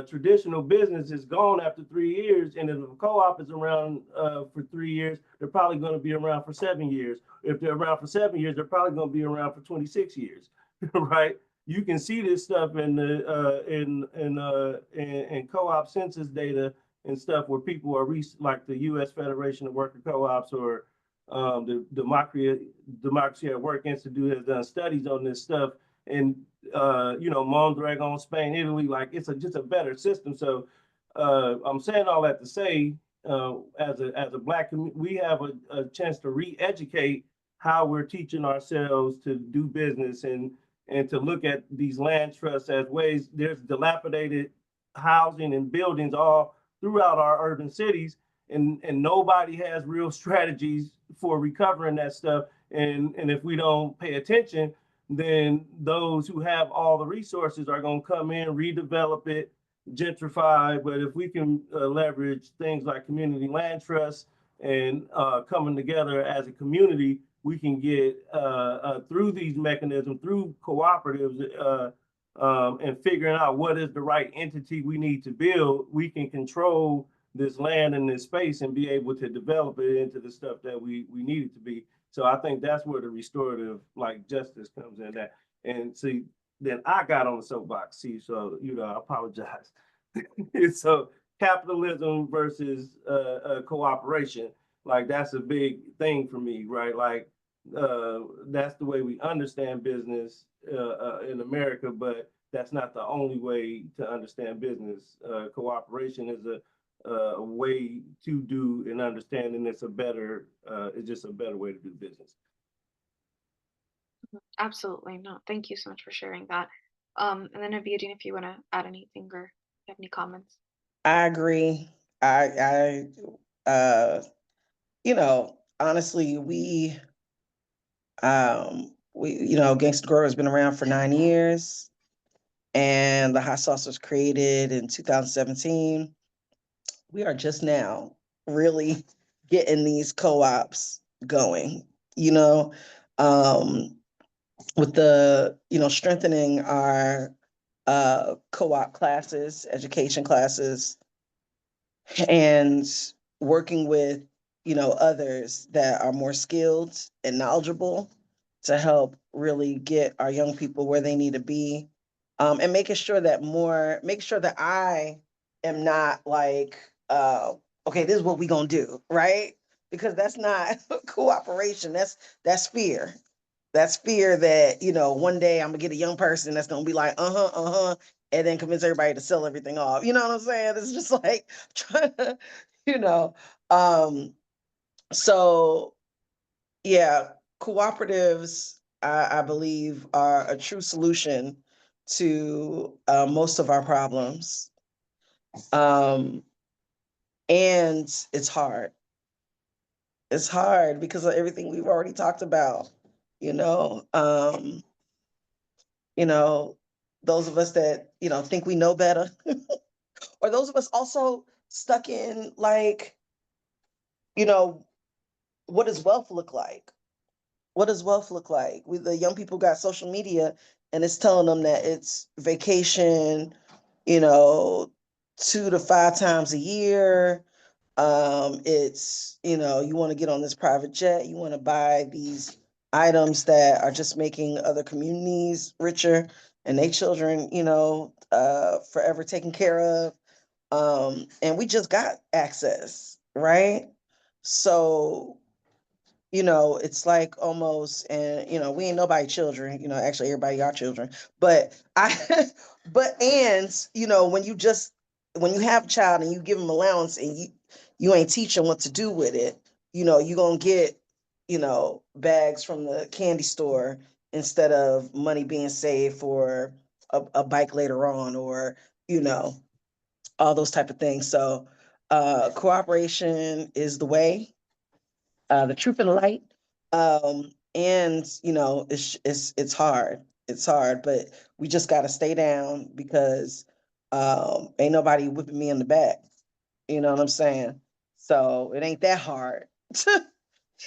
traditional business is gone after 3 years. And if a co-op is around for 3 years, they're probably going to be around for 7 years. If they're around for 7 years, they're probably going to be around for 26 years, right? You can see this stuff in the in co-op census data and stuff where people are like the U.S. Federation of Worker Co-ops or the Democracy at Work Institute has done studies on this stuff. And Mondragon, Spain, Italy, like it's just a better system. So I'm saying all that to say, as a Black community, we have a chance to re-educate how we're teaching ourselves to do business and to look at these land trusts as ways. There's dilapidated housing and buildings all throughout our urban cities, and nobody has real strategies for recovering that stuff. And if we don't pay attention, then those who have all the resources are going to come in, redevelop it, gentrify. But if we can leverage things like community land trusts and coming together as a community, we can get through these mechanisms, through cooperatives, and figuring out what is the right entity we need to build. We can control this land and this space and be able to develop it into the stuff that we need it to be. So I think that's where the restorative justice comes in. That, and see, then I got on the soapbox. See, so I apologize. So capitalism versus cooperation, that's a big thing for me, right? That's the way we understand business in America, but that's not the only way to understand business. Cooperation is a way to do and understand, and it's just a better way to do business. Absolutely. No, thank you so much for sharing that. And then Aviadine, if you want to add anything or have any comments. I agree. Honestly, Gangsta Grower has been around for 9 years, and the hot sauce was created in 2017. We are just now really getting these co-ops going, with the, strengthening our co-op classes, education classes, and working with, others that are more skilled and knowledgeable to help really get our young people where they need to be. And making sure that I am not okay, this is what we're going to do, right? Because that's not cooperation. That's fear. That's fear that, one day I'm gonna get a young person that's gonna be like, and then convince everybody to sell everything off. You know what I'm saying? It's just like trying to, you know. So yeah, cooperatives, I believe, are a true solution to most of our problems. And it's hard. It's hard because of everything we've already talked about. Those of us that, think we know better, or those of us also stuck in what does wealth look like? What does wealth look like? The young people got social media and it's telling them that it's vacation, 2 to 5 times a year. It's, you want to get on this private jet, you want to buy these items that are just making other communities richer and they children, forever taken care of. And we just got access, right? So, it's like almost, and, we ain't nobody children, actually everybody our children, but when you have a child and you give them allowance and you ain't teach them what to do with it, you're going to get, bags from the candy store instead of money being saved for a bike later on, or, you know, all those type of things. So cooperation is the way, the truth and the light. And you know, it's hard. It's hard, but we just got to stay down, because ain't nobody whipping me in the back. You know what I'm saying? So it ain't that hard.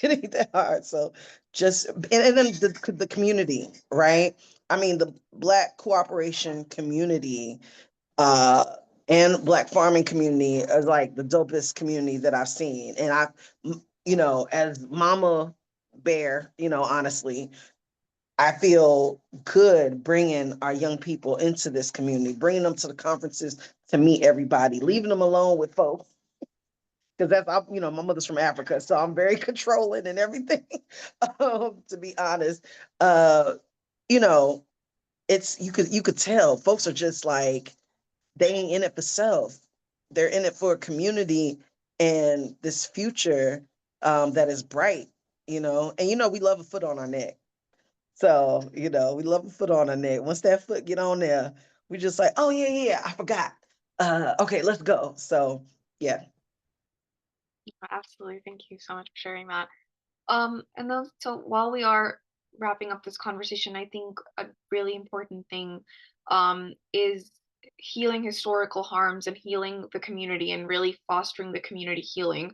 It ain't that hard. So just, and then the community, right? I mean, the Black cooperation community uh and Black farming community is like the dopest community that I've seen. And you know, as Mama Bear, you know, honestly, I feel good bringing our young people into this community, bringing them to the conferences to meet everybody, leaving them alone with folks. Because you know, my mother's from Africa, so I'm very controlling and everything. To be honest, you know, you could tell folks are just like, they ain't in it for self. They're in it for a community and this future that is bright, you know. And you know, we love a foot on our neck. So, you know, we love a foot on our neck. Once that foot get on there, we just like, oh yeah, yeah, I forgot. Okay, let's go. So yeah. Absolutely. Thank you so much for sharing that. And then, so while we are wrapping up this conversation, I think a really important thing is healing historical harms and healing the community and really fostering the community healing.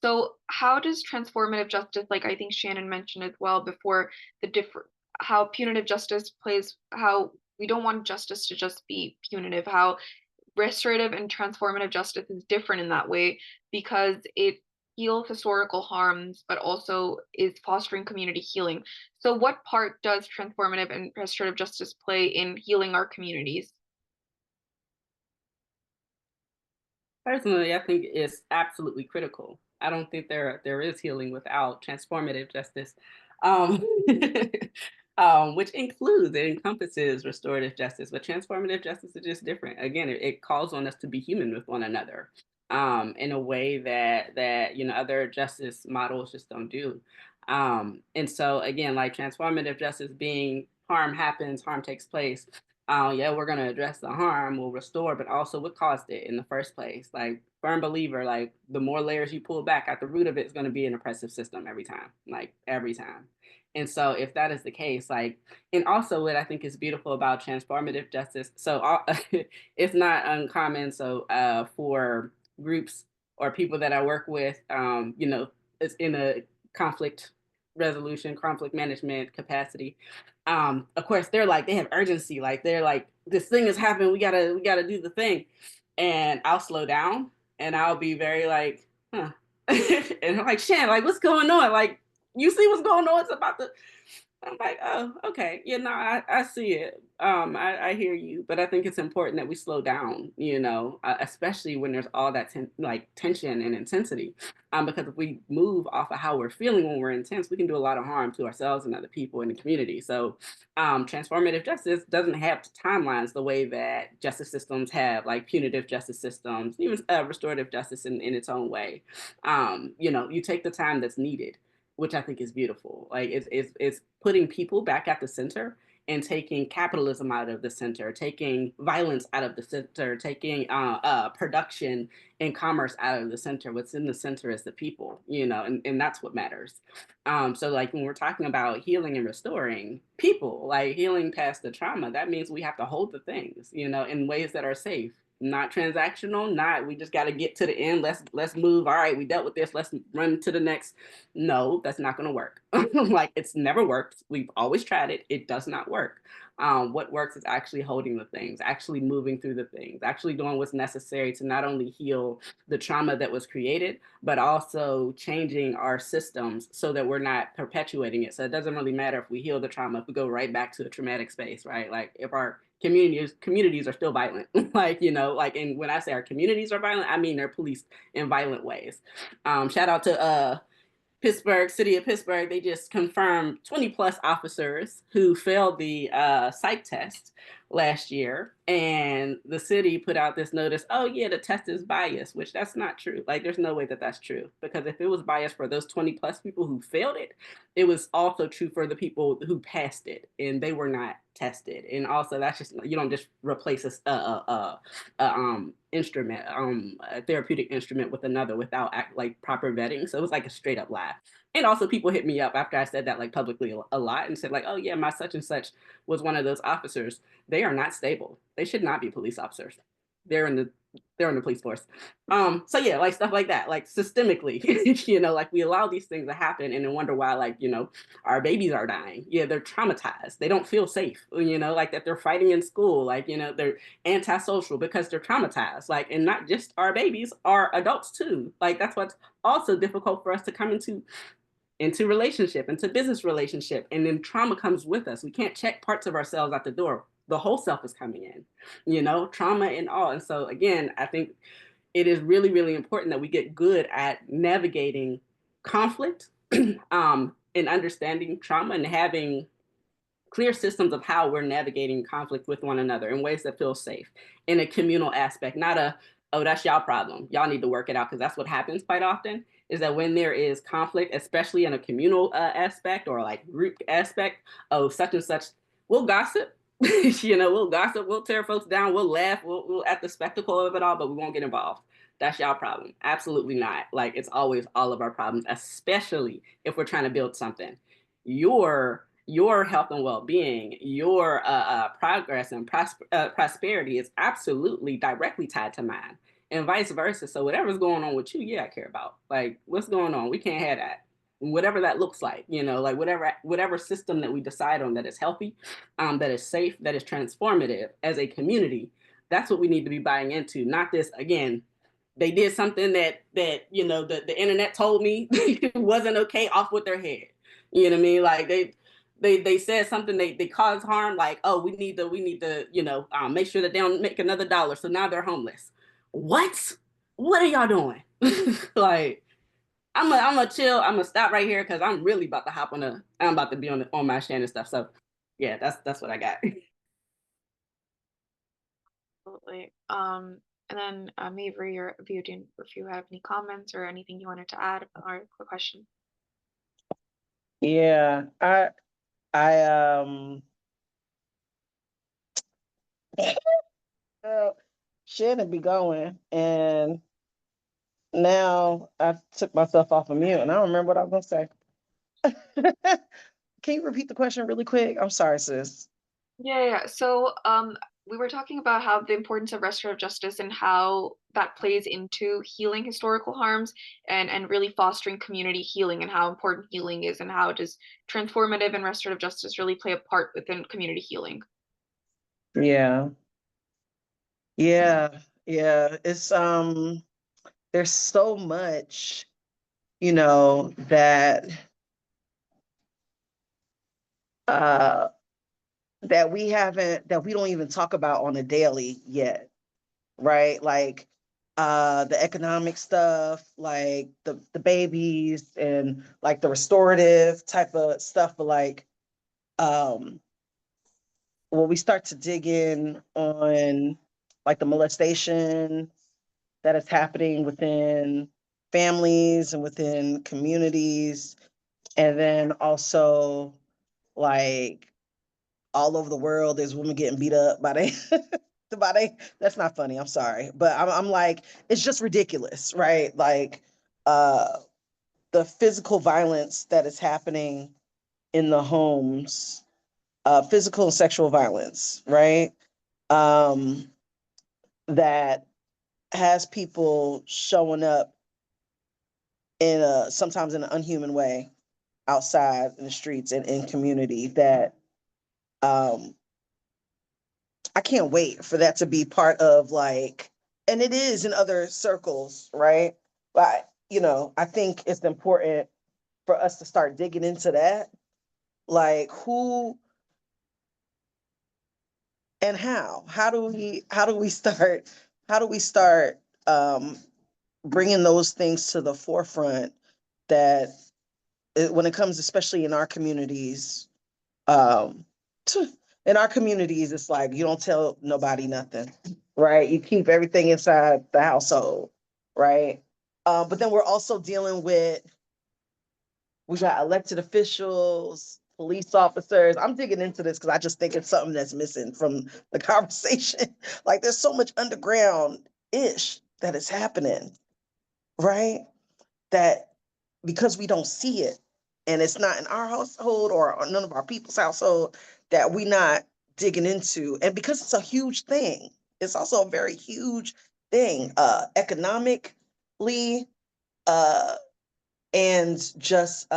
So, how does transformative justice, like I think Shannon mentioned as well before, the different how punitive justice plays, how we don't want justice to just be punitive, how restorative and transformative justice is different in that way because it heals historical harms but also is fostering community healing. So what part does transformative and restorative justice play in healing our communities? Personally, I think it's absolutely critical. I don't think there is healing without transformative justice, um, which encompasses restorative justice. But transformative justice is just different. Again, it calls on us to be human with one another, in a way that you know other justice models just don't do. And so again, like transformative justice being harm happens, harm takes place, yeah, we're gonna address the harm, we'll restore, but also what caused it in the first place. Like firm believer, like the more layers you pull back at the root of it is gonna be an oppressive system every time, like every time. And so if that is the case, like, and also what I think is beautiful about transformative justice, so it's not uncommon. So for groups or people that I work with, you know, it's in a conflict resolution, conflict management capacity, of course they're like, they have urgency, like they're like, this thing is happening, we gotta do the thing. And I'll slow down and I'll be very like, huh. And I'm like, Shan, like what's going on, like you see what's going on, it's about to, I'm like, oh, okay. Yeah, no, I see it. I hear you, but I think it's important that we slow down, you know, especially when there's all that like tension and intensity. Because if we move off of how we're feeling when we're intense, we can do a lot of harm to ourselves and other people in the community. So, transformative justice doesn't have timelines the way that justice systems have, like punitive justice systems, even restorative justice in its own way. You know, you take the time that's needed, which I think is beautiful. Like it's putting people back at the center and taking capitalism out of the center, taking violence out of the center, taking production and commerce out of the center. What's in the center is the people, you know, and that's what matters. So like when we're talking about healing and restoring people, like healing past the trauma, that means we have to hold the things, you know, in ways that are safe, not transactional, not we just got to get to the end, let's move, all right, we dealt with this, let's run to the next. No, that's not going to work. Like it's never worked, we've always tried it, it does not work. What works is actually holding the things, actually moving through the things, actually doing what's necessary to not only heal the trauma that was created, but also changing our systems so that we're not perpetuating it. So it doesn't really matter if we heal the trauma, if we go right back to a traumatic space, right? Like if our communities are still violent, like, you know, like, and when I say our communities are violent, I mean they're policed in violent ways. Shout out to Pittsburgh, city of Pittsburgh, they just confirmed 20 plus officers who failed the psych test last year, and the city put out this notice, oh yeah, the test is biased, which that's not true. Like, there's no way that that's true, because if it was biased for those 20 plus people who failed it, it was also true for the people who passed it and they were not tested. And also, that's just, you don't just replace a instrument, a therapeutic instrument with another without like proper vetting. So it was like a straight up lie. And also, people hit me up after I said that, like, publicly a lot, and said like, oh yeah, my such and such was one of those officers. They are not stable. They should not be police officers. They're in the police force. So yeah, like stuff like that, like systemically, you know, like we allow these things to happen and then wonder why, like, you know, our babies are dying. Yeah, they're traumatized. They don't feel safe, you know, like that they're fighting in school, like, you know, they're antisocial because they're traumatized. Like, and not just our babies, our adults too. Like, that's what's also difficult for us to come into relationship, into business relationship, and then trauma comes with us. We can't check parts of ourselves out the door. The whole self is coming in, you know, trauma and all. And so again, I think it is really, really important that we get good at navigating conflict, and understanding trauma, and having clear systems of how we're navigating conflict with one another in ways that feel safe, in a communal aspect, not a, oh, that's y'all problem, y'all need to work it out. Because that's what happens quite often, is that when there is conflict, especially in a communal aspect or like group aspect, oh, such and such, we'll gossip. You know, we'll gossip, we'll tear folks down, we'll laugh, we'll at the spectacle of it all, but we won't get involved. That's y'all problem. Absolutely not. Like, it's always all of our problems, especially if we're trying to build something. Your health and well-being, your progress and prosperity is absolutely directly tied to mine, and vice versa. So whatever's going on with you, yeah, I care about. Like, what's going on? We can't have that. Whatever that looks like, you know, like whatever system that we decide on that is healthy, that is safe, that is transformative as a community, that's what we need to be buying into. Not this, again, they did something that you know, the internet told me wasn't okay, off with their head. You know what I mean? Like, they said something, they caused harm, like, oh, we need to, you know, make sure that they don't make another dollar, so now they're homeless. What are y'all doing? Like, I'm gonna chill, I'm gonna stop right here, because I'm really about to hop I'm about to be on my Shannon stuff. So yeah, that's what I got. Absolutely. And then Mavry or Abudin, if you have any comments or anything you wanted to add or a question. Yeah, I shouldn't be going, and now I took myself off of mute and I don't remember what I was gonna say. Can you repeat the question really quick? I'm sorry, sis. Yeah. So we were talking about how the importance of restorative justice and how that plays into healing historical harms and really fostering community healing, and how important healing is, and how does transformative and restorative justice really play a part within community healing. Yeah. Yeah. Yeah. It's there's so much, you know, uh that we don't even talk about on a daily yet, right? Like the economic stuff, like the babies, and like the restorative type of stuff. But like when we start to dig in on like the molestation that is happening within families and within communities, and then also like all over the world there's women getting beat up by they by they, that's not funny, I'm sorry, but I'm like, it's just ridiculous, right? Like uh the physical violence that is happening in the homes, physical and sexual violence, right? um that has people showing up in a sometimes in an unhuman way outside in the streets and in community, that um I can't wait for that to be part of, like, and it is in other circles, right? But you know, I think it's important for us to start digging into that, like who and how do we start, how do we start um bringing those things to the forefront, that when it comes, especially in our communities, um in our communities, it's like you don't tell nobody nothing, right? You keep everything inside the household, right? But then we're also dealing with, we got elected officials, police officers. I'm digging into this because I just think it's something that's missing from the conversation. Like there's so much underground ish that is happening, right? That because we don't see it and it's not in our household or none of our people's household, that we not digging into. And because it's a huge thing, it's also a very huge thing, economically, uh, and just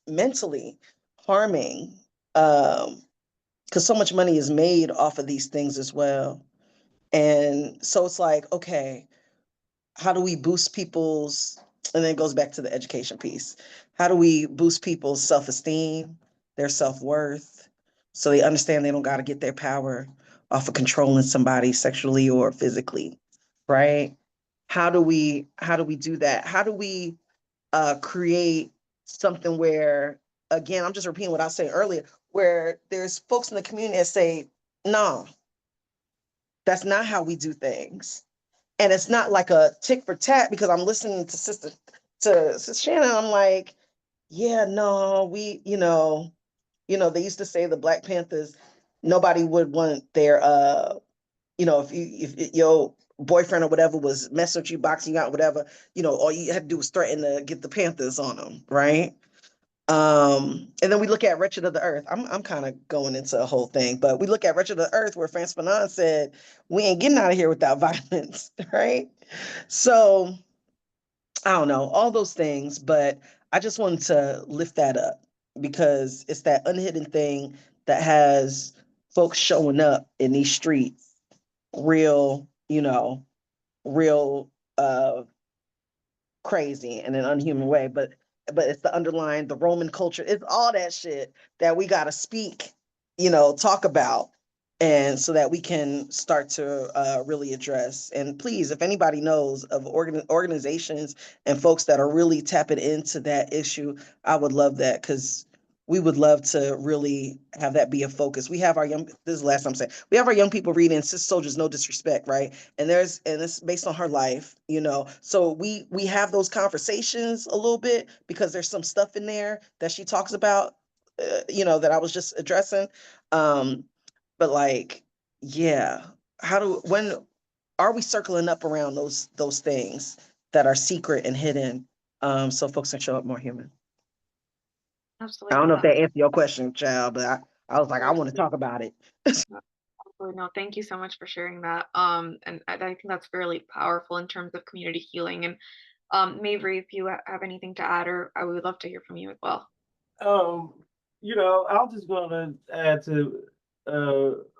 mentally harming, because so much money is made off of these things as well. And so it's like, okay, how do we boost people's, and then it goes back to the education piece. How do we boost people's self-esteem, their self-worth, so they understand they don't got to get their power off of controlling somebody sexually or physically, right? How do we do that? How do we create something where, again, I'm just repeating what I was saying earlier, where there's folks in the community that say, no, that's not how we do things. And it's not like a tick for tat, because I'm listening to Sister Shannon. I'm like, yeah, no, they used to say the Black Panthers, nobody would want their if your boyfriend or whatever was messing with you, boxing you out, whatever, all you had to do was threaten to get the Panthers on them, right? And then we look at Wretched of the Earth. I'm kind of going into a whole thing, but we look at Wretched of the Earth, where Frantz Fanon said, "We ain't getting out of here without violence," right? So I don't know, all those things, but I just wanted to lift that up because it's that unhidden thing that has folks showing up in these streets, real, real crazy in an unhuman way, but it's the underlying, the Roman culture, it's all that shit that we got to speak, talk about, and so that we can start to really address. And please, if anybody knows of organizations and folks that are really tapping into that issue, I would love that, because we would love to really have that be a focus. We have our young, this is the last time I'm saying, we have our young people reading Sister Soldiers No Disrespect, right? And it's based on her life, so we have those conversations a little bit, because there's some stuff in there that she talks about, that I was just addressing. But like, yeah, when are we circling up around those things that are secret and hidden, so folks can show up more human? I Absolutely. don't No, know if that answered your question, child, but I was like, I want to talk about it. absolutely. No, thank you so much for sharing that. And I think that's fairly powerful in terms of community healing. And Mavry, if you have anything to add, or I would love to hear from you as well. Um, I'm just gonna add to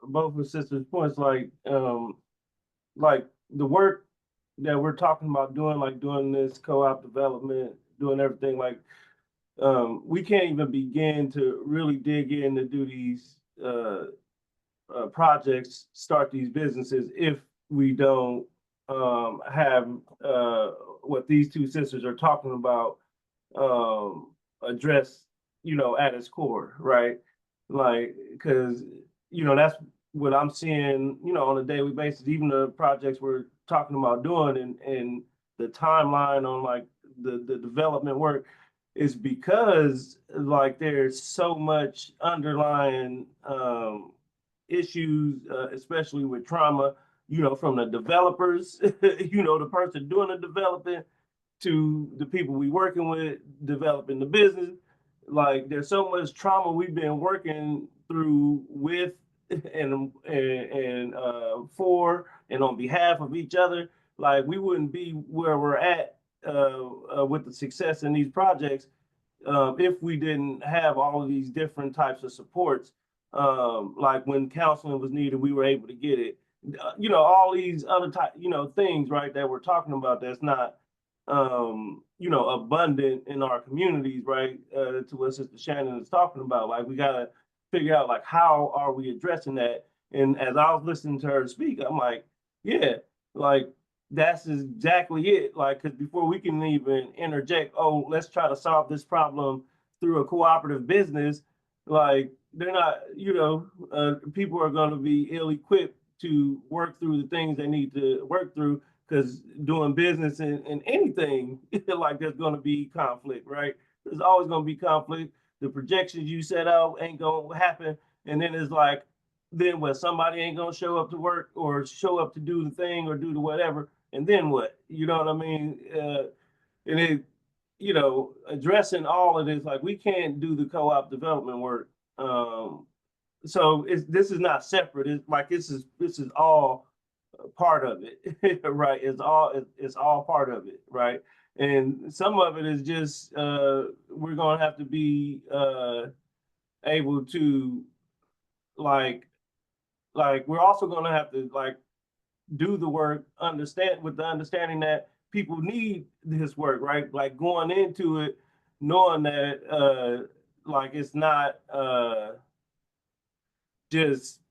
both of sisters' points, like the work that we're talking about doing, like doing this co-op development, doing everything, like we can't even begin to really dig in to do these projects, start these businesses, if we don't have what these two sisters are talking about addressed, at its core, right? Like, because that's what I'm seeing, on a daily basis. Even the projects we're talking about doing, and the timeline on like the development work, is because like there's so much underlying issues, especially with trauma, from the developers, the person doing the development, to the people we working with developing the business. Like there's so much trauma we've been working through with and for and on behalf of each other. Like we wouldn't be where we're at with the success in these projects if we didn't have all of these different types of supports. Like when counseling was needed, we were able to get it. All these other type, things, right, that we're talking about, that's not abundant in our communities, right? To what Sister Shannon is talking about. Like we gotta figure out like how are we addressing that. And as I was listening to her speak, I'm like, yeah, like that's exactly it. Like, because before we can even interject, oh, let's try to solve this problem through a cooperative business, like they're not, people are going to be ill-equipped to work through the things they need to work through, because doing business in anything, like, there's going to be conflict, right? There's always going to be conflict. The projections you set out ain't going to happen. And then it's like, then what? Somebody ain't going to show up to work or show up to do the thing or do the whatever. And then what? You know what I mean? And it, addressing all of this, like, we can't do the co-op development work. So this is not separate. It's like, this is all part of it, right? It's all part of it, right? And some of it is just we're gonna have to be able to, like we're also gonna have to, like, do the work, understand with the understanding that people need this work, right? Like, going into it knowing that like, it's not just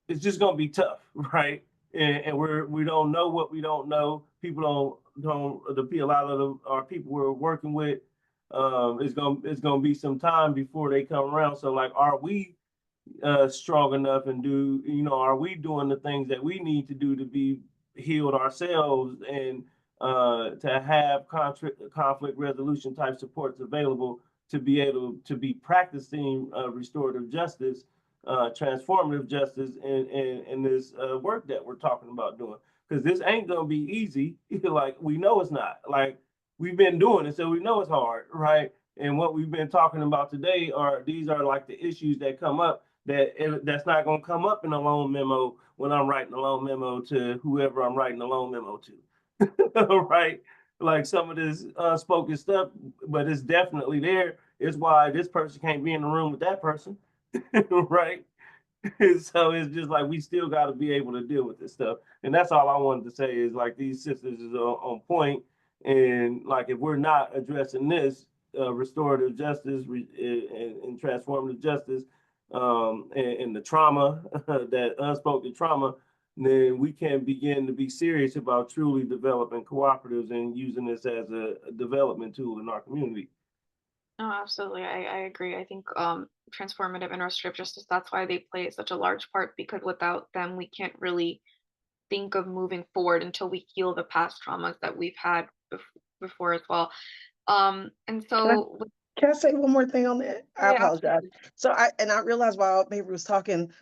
it's just gonna be tough, right? And we don't know what we don't know. People a lot of our people we're working with, it's gonna be some time before they come around. So, like, are we strong enough, and are we doing the things that we need to do to be healed ourselves, and to have conflict resolution type supports available, to be able to be practicing restorative justice, transformative justice in this work that we're talking about doing? Because this ain't gonna be easy. Like, we know it's not. Like, we've been doing it, so we know it's hard, right? And what we've been talking about today these are like the issues that come up that's not going to come up in a loan memo when I'm writing a loan memo to whoever I'm writing a loan memo to. Right? Like, some of this unspoken stuff, but it's definitely there. It's why this person can't be in the room with that person. Right? So it's just like, we still got to be able to deal with this stuff. And that's all I wanted to say, is like, these sisters is on point. And, like, if we're not addressing this restorative justice and transformative justice, and the trauma, that unspoken trauma, then we can begin to be serious about truly developing cooperatives and using this as a development tool in our community. No, absolutely. I agree. I think transformative and restorative justice, that's why they play such a large part, because without them, we can't really think of moving forward until we heal the past traumas that we've had before as well. And so, Can I say one more thing on that? I yeah, apologize. So I realized while Baby was talking,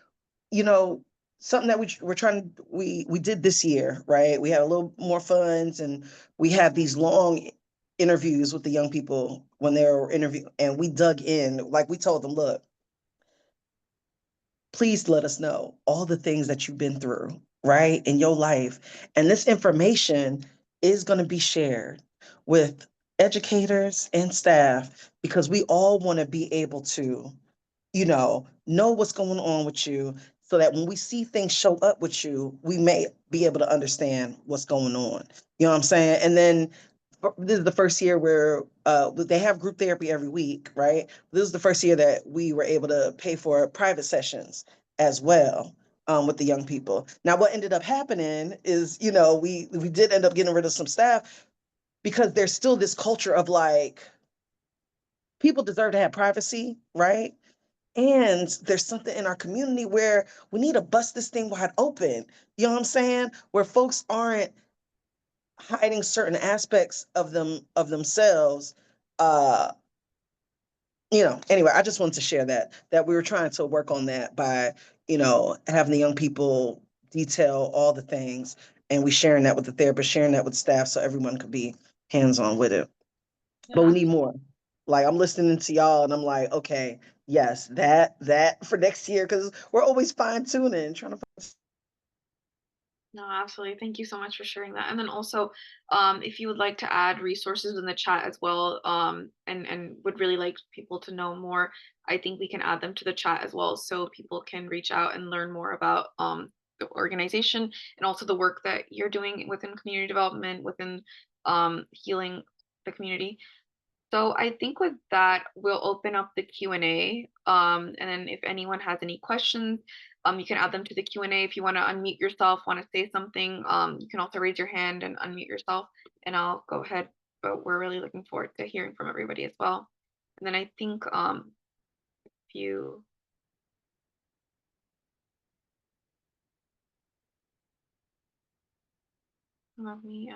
you know, something that we did this year, right? We had a little more funds, and we had these long interviews with the young people when they were interviewed, and we dug in. Like, we told them, look, please let us know all the things that you've been through, right, in your life. And this information is going to be shared with educators and staff, because we all want to be able to, know what's going on with you, so that when we see things show up with you, we may be able to understand what's going on. You know what I'm saying? And then this is the first year where they have group therapy every week, right? This is the first year that we were able to pay for private sessions as well, with the young people. Now, what ended up happening is, we did end up getting rid of some staff, because there's still this culture of, like, people deserve to have privacy, right? And there's something in our community where we need to bust this thing wide open. You know what I'm saying? Where folks aren't hiding certain aspects of themselves. Uh, anyway, I just wanted to share that we were trying to work on that by, having the young people detail all the things, and we sharing that with the therapist, sharing that with staff, so everyone could be hands-on with it. But we yeah. need more. Like, I'm listening to y'all, and I'm like, okay, yes, that for next year, because we're always fine tuning, trying to. No, absolutely. Thank you so much for sharing that. And then also, if you would like to add resources in the chat as well, and would really like people to know more, I think we can add them to the chat as well, so people can reach out and learn more about the organization, and also the work that you're doing within community development, within healing the community. So I think with that, we'll open up the Q&A. And then if anyone has any questions, you can add them to the Q&A. If you want to unmute yourself, want to say something, you can also raise your hand and unmute yourself, and I'll go ahead. But we're really looking forward to hearing from everybody as well. And then I think if you Let me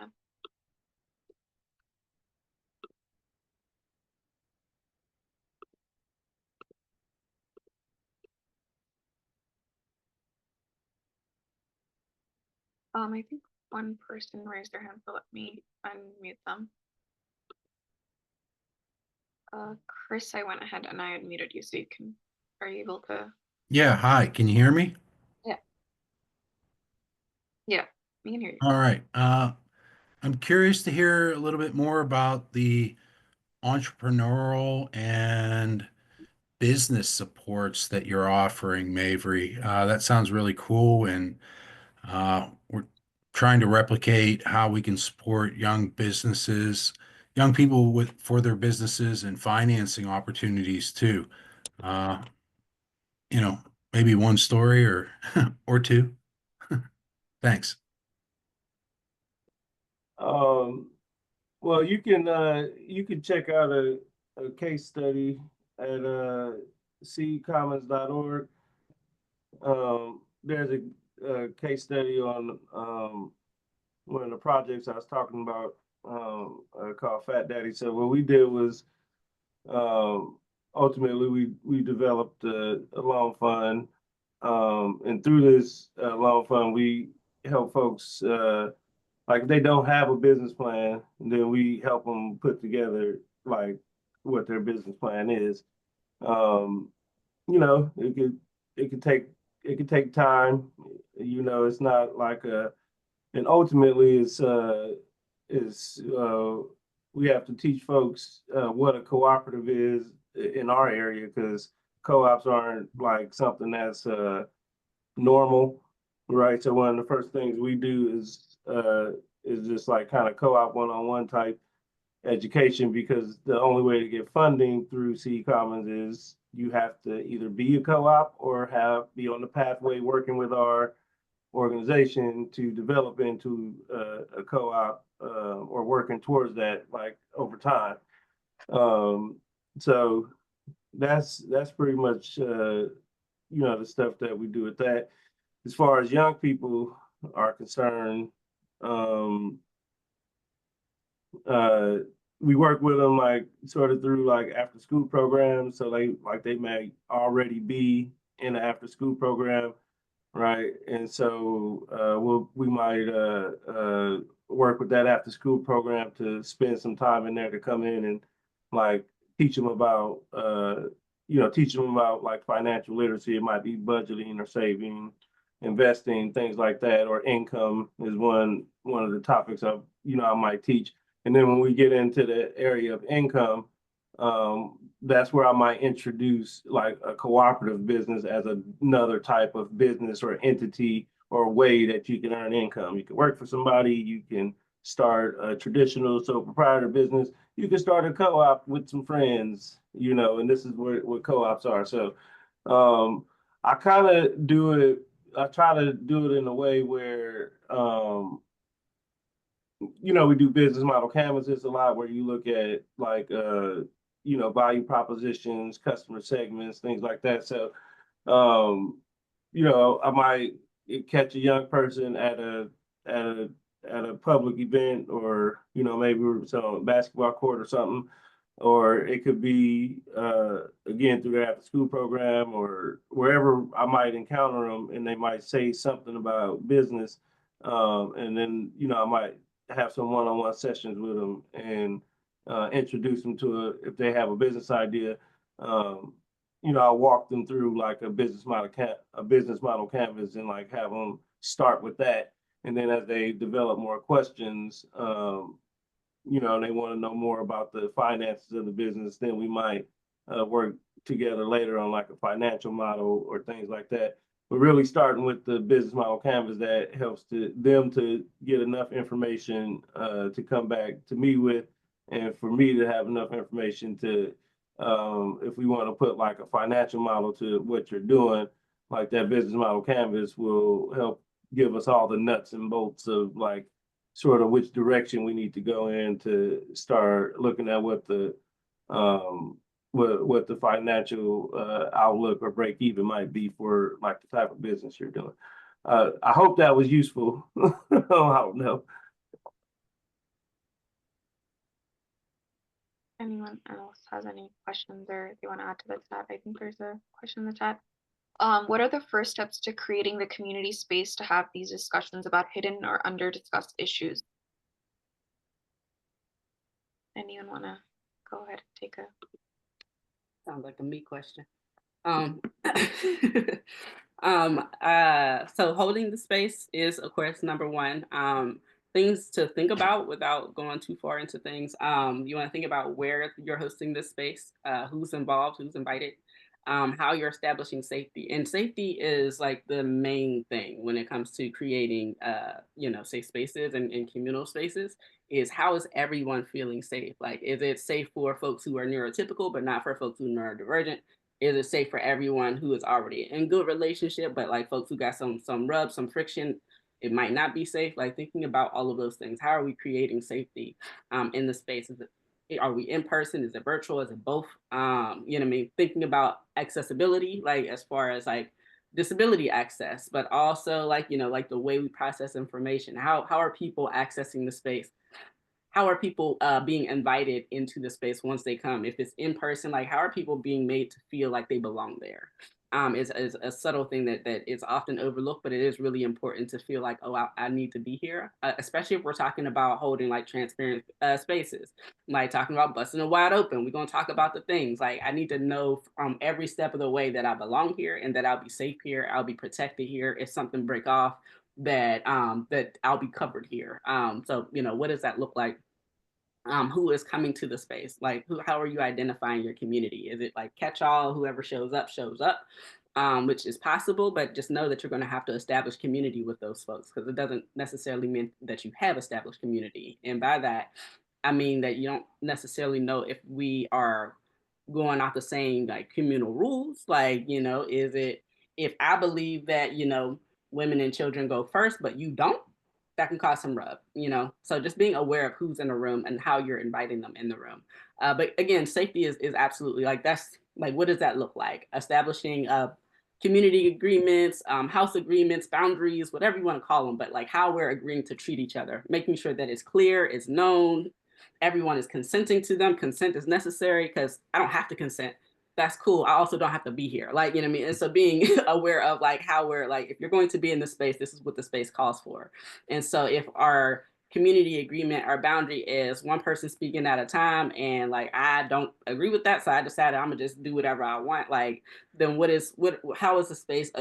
I think one person raised their hand, so let me unmute them. Chris, I went ahead and I unmuted you, so you can, are you able to? Yeah, hi, can you hear me? Yeah, we can hear you. All right. I'm curious to hear a little bit more about the entrepreneurial and business supports that you're offering, Mavry. That sounds really cool, and we're trying to replicate how we can support young businesses, young people with for their businesses and financing opportunities too. Uh, Maybe one story or or two. Thanks. Well, you can check out a case study at ccommons.org. There's a case study on one of the projects I was talking about called Fat Daddy. So what we did was ultimately we developed a loan fund, and through this loan fund we help folks like if they don't have a business plan, then we help them put together like what their business plan is. Um, it could take time. It's not like a and ultimately is we have to teach folks what a cooperative is in our area because co-ops aren't like something that's normal, right? So one of the first things we do is just like kind of co-op one-on-one type education because the only way to get funding through C Commons is you have to either be a co-op or be on the pathway working with our organization to develop into a co-op or working towards that like over time. So that's pretty much the stuff that we do with that. As far as young people are concerned, um, uh, we work with them like sort of through like after school programs. So they may already be in the after school program, right? And so we might work with that after school program to spend some time in there to come in and like teach them about teach them about like financial literacy. It might be budgeting or saving, investing, things like that, or income is one of the topics I might teach. And then when we get into the area of income, that's where I might introduce like a cooperative business as another type of business or entity or way that you can earn income. You can work for somebody, you can start a traditional sole proprietor business, you can start a co-op with some friends, and this is what co-ops are. So I kind of do it, I try to do it in a way where we do business model canvases a lot where you look at like value propositions, customer segments, things like that. So I might catch a young person at a at a public event or maybe we're on a basketball court or something, or it could be again through their after school program or wherever I might encounter them and they might say something about business, and then I might have some one-on-one sessions with them and introduce them to if they have a business idea. Um, I'll walk them through like a business model canvas and like have them start with that. And then as they develop more questions, they want to know more about the finances of the business, then we might work together later on like a financial model or things like that. But really starting with the business model canvas that helps them to get enough information to come back to me with, and for me to have enough information to, if we want to put like a financial model to what you're doing, like that business model canvas will help give us all the nuts and bolts of like sort of which direction we need to go in to start looking at what the financial outlook or break even might be for like the type of business you're doing. I hope that was useful. I don't know. Anyone else has any questions or they want to add to the chat? I think there's a question in the chat. What are the first steps to creating the community space to have these discussions about hidden or under discussed issues? Anyone want to go ahead and take a... Sounds like a me question. So holding the space is, of course, number one. Things to think about without going too far into things. You want to think about where you're hosting this space, who's involved, who's invited, how you're establishing safety. And safety is like the main thing when it comes to creating, safe spaces and communal spaces. Is how is everyone feeling safe? Like, is it safe for folks who are neurotypical, but not for folks who are neurodivergent? Is it safe for everyone who is already in good relationship, but like folks who got some rub, some friction, it might not be safe? Like thinking about all of those things. How are we creating safety in the space? Are we in person? Is it virtual? Is it both? You know what I mean? Thinking about accessibility, like as far as like disability access, but also like, like the way we process information. How are people accessing the space? How are people being invited into the space once they come? If it's in person, like how are people being made to feel like they belong there? Is a subtle thing that is often overlooked, but it is really important to feel like, oh, I need to be here, especially if we're talking about holding like transparent spaces, like talking about busting it wide open. We're going to talk about the things like I need to know from every step of the way that I belong here and that I'll be safe here, I'll be protected here. If something break off, that that I'll be covered here. So what does that look like? Who is coming to the space? Like, how are you identifying your community? Is it like catch all, whoever shows up, which is possible, but just know that you're going to have to establish community with those folks because it doesn't necessarily mean that you have established community. And by that, I mean that you don't necessarily know if we are going off the same like communal rules. Like, is it if I believe that, women and children go first, but you don't, that can cause some rub. So just being aware of who's in the room and how you're inviting them in the room. But again, safety is absolutely like, that's like, what does that look like? Establishing community agreements, house agreements, boundaries, whatever you want to call them, but like how we're agreeing to treat each other, making sure that it's clear, it's known, everyone is consenting to them. Consent is necessary because I don't have to consent. That's cool. I also don't have to be here. Like, you know what I mean? And so being aware of like how we're like, if you're going to be in the space, this is what the space calls for. And so if our community agreement, our boundary is one person speaking at a time, and like I don't agree with that, so I decided I'm gonna just do whatever I want. Like, then how is the space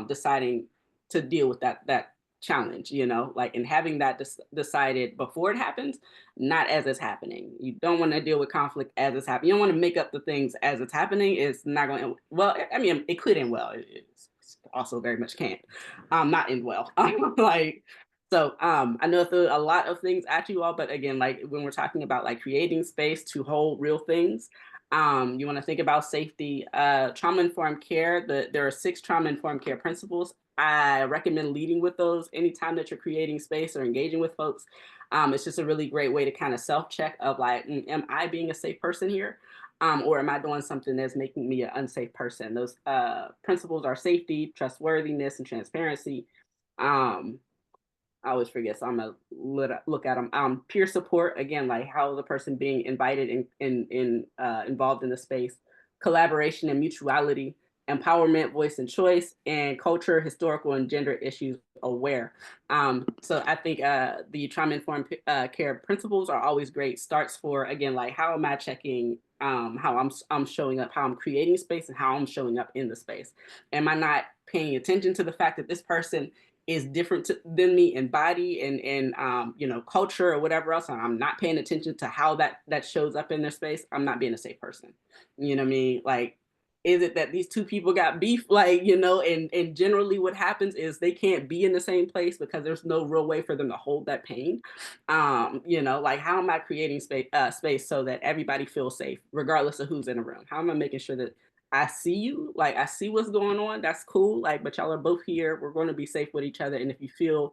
deciding to deal with that challenge? Like, and having that decided before it happens, not as it's happening. You don't want to deal with conflict as it's happening. You don't want to make up the things as it's happening. It's not going to end well. I mean, it could end well. It also very much can't. Not end well. I know there's a lot of things at you all, but again, like when we're talking about like creating space to hold real things, you want to think about safety, trauma-informed care. There are 6 trauma-informed care principles. I recommend leading with those anytime that you're creating space or engaging with folks. It's just a really great way to kind of self-check of like, am I being a safe person here? Or am I doing something that's making me an unsafe person? Those principles are safety, trustworthiness, and transparency. I always forget, so I'm gonna look at them. Peer support, again, like how the person being invited involved in the space, collaboration and mutuality, empowerment, voice and choice, and culture, historical, and gender issues aware. So I think the trauma-informed care principles are always great starts for, again, like how am I checking how I'm showing up, how I'm creating space, and how I'm showing up in the space. Am I not paying attention to the fact that this person is different than me in body and culture or whatever else, and I'm not paying attention to how that shows up in their space, I'm not being a safe person. You know what I mean? Like, is it that these two people got beef? Like, and generally what happens is they can't be in the same place because there's no real way for them to hold that pain. Like how am I creating space so that everybody feels safe, regardless of who's in the room? How am I making sure that I see you, like I see what's going on, that's cool, like, but y'all are both here, we're going to be safe with each other, and if you feel,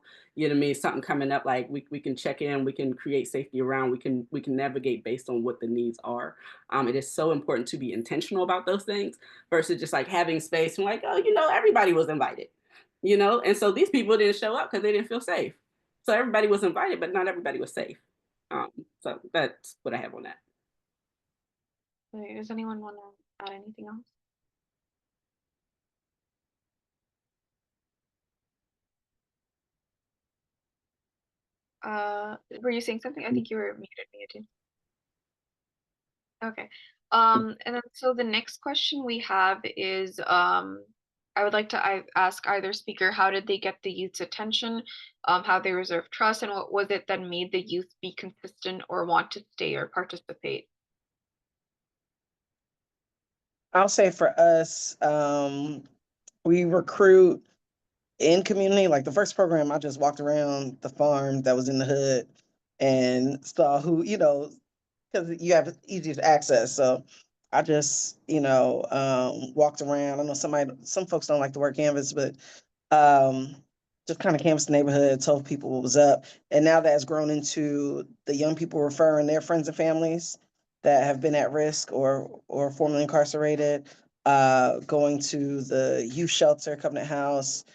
something coming up, like we can check in, we can create safety around, we can navigate based on what the needs are. It is so important to be intentional about those things versus just like having space and like, oh, everybody was invited, and so these people didn't show up because they didn't feel safe. So everybody was invited, but not everybody was safe. So that's what I have on that. Okay, does anyone want to add anything else? Were you saying something? I think you were muted. Okay. And then so the next question we have is, I would like to ask either speaker, how did they get the youth's attention? How they reserve trust, and what was it that made the youth be consistent or want to stay or participate? I'll say for us, we recruit in community. Like the first program, I just walked around the farm that was in the hood and saw who, because you have easier access. So I just, walked around. I know some folks don't like the word canvas, but um, just kind of canvassed the neighborhood, told people what was up. And now that's grown into the young people referring their friends and families that have been at risk or formerly incarcerated, going to the youth shelter, Covenant House,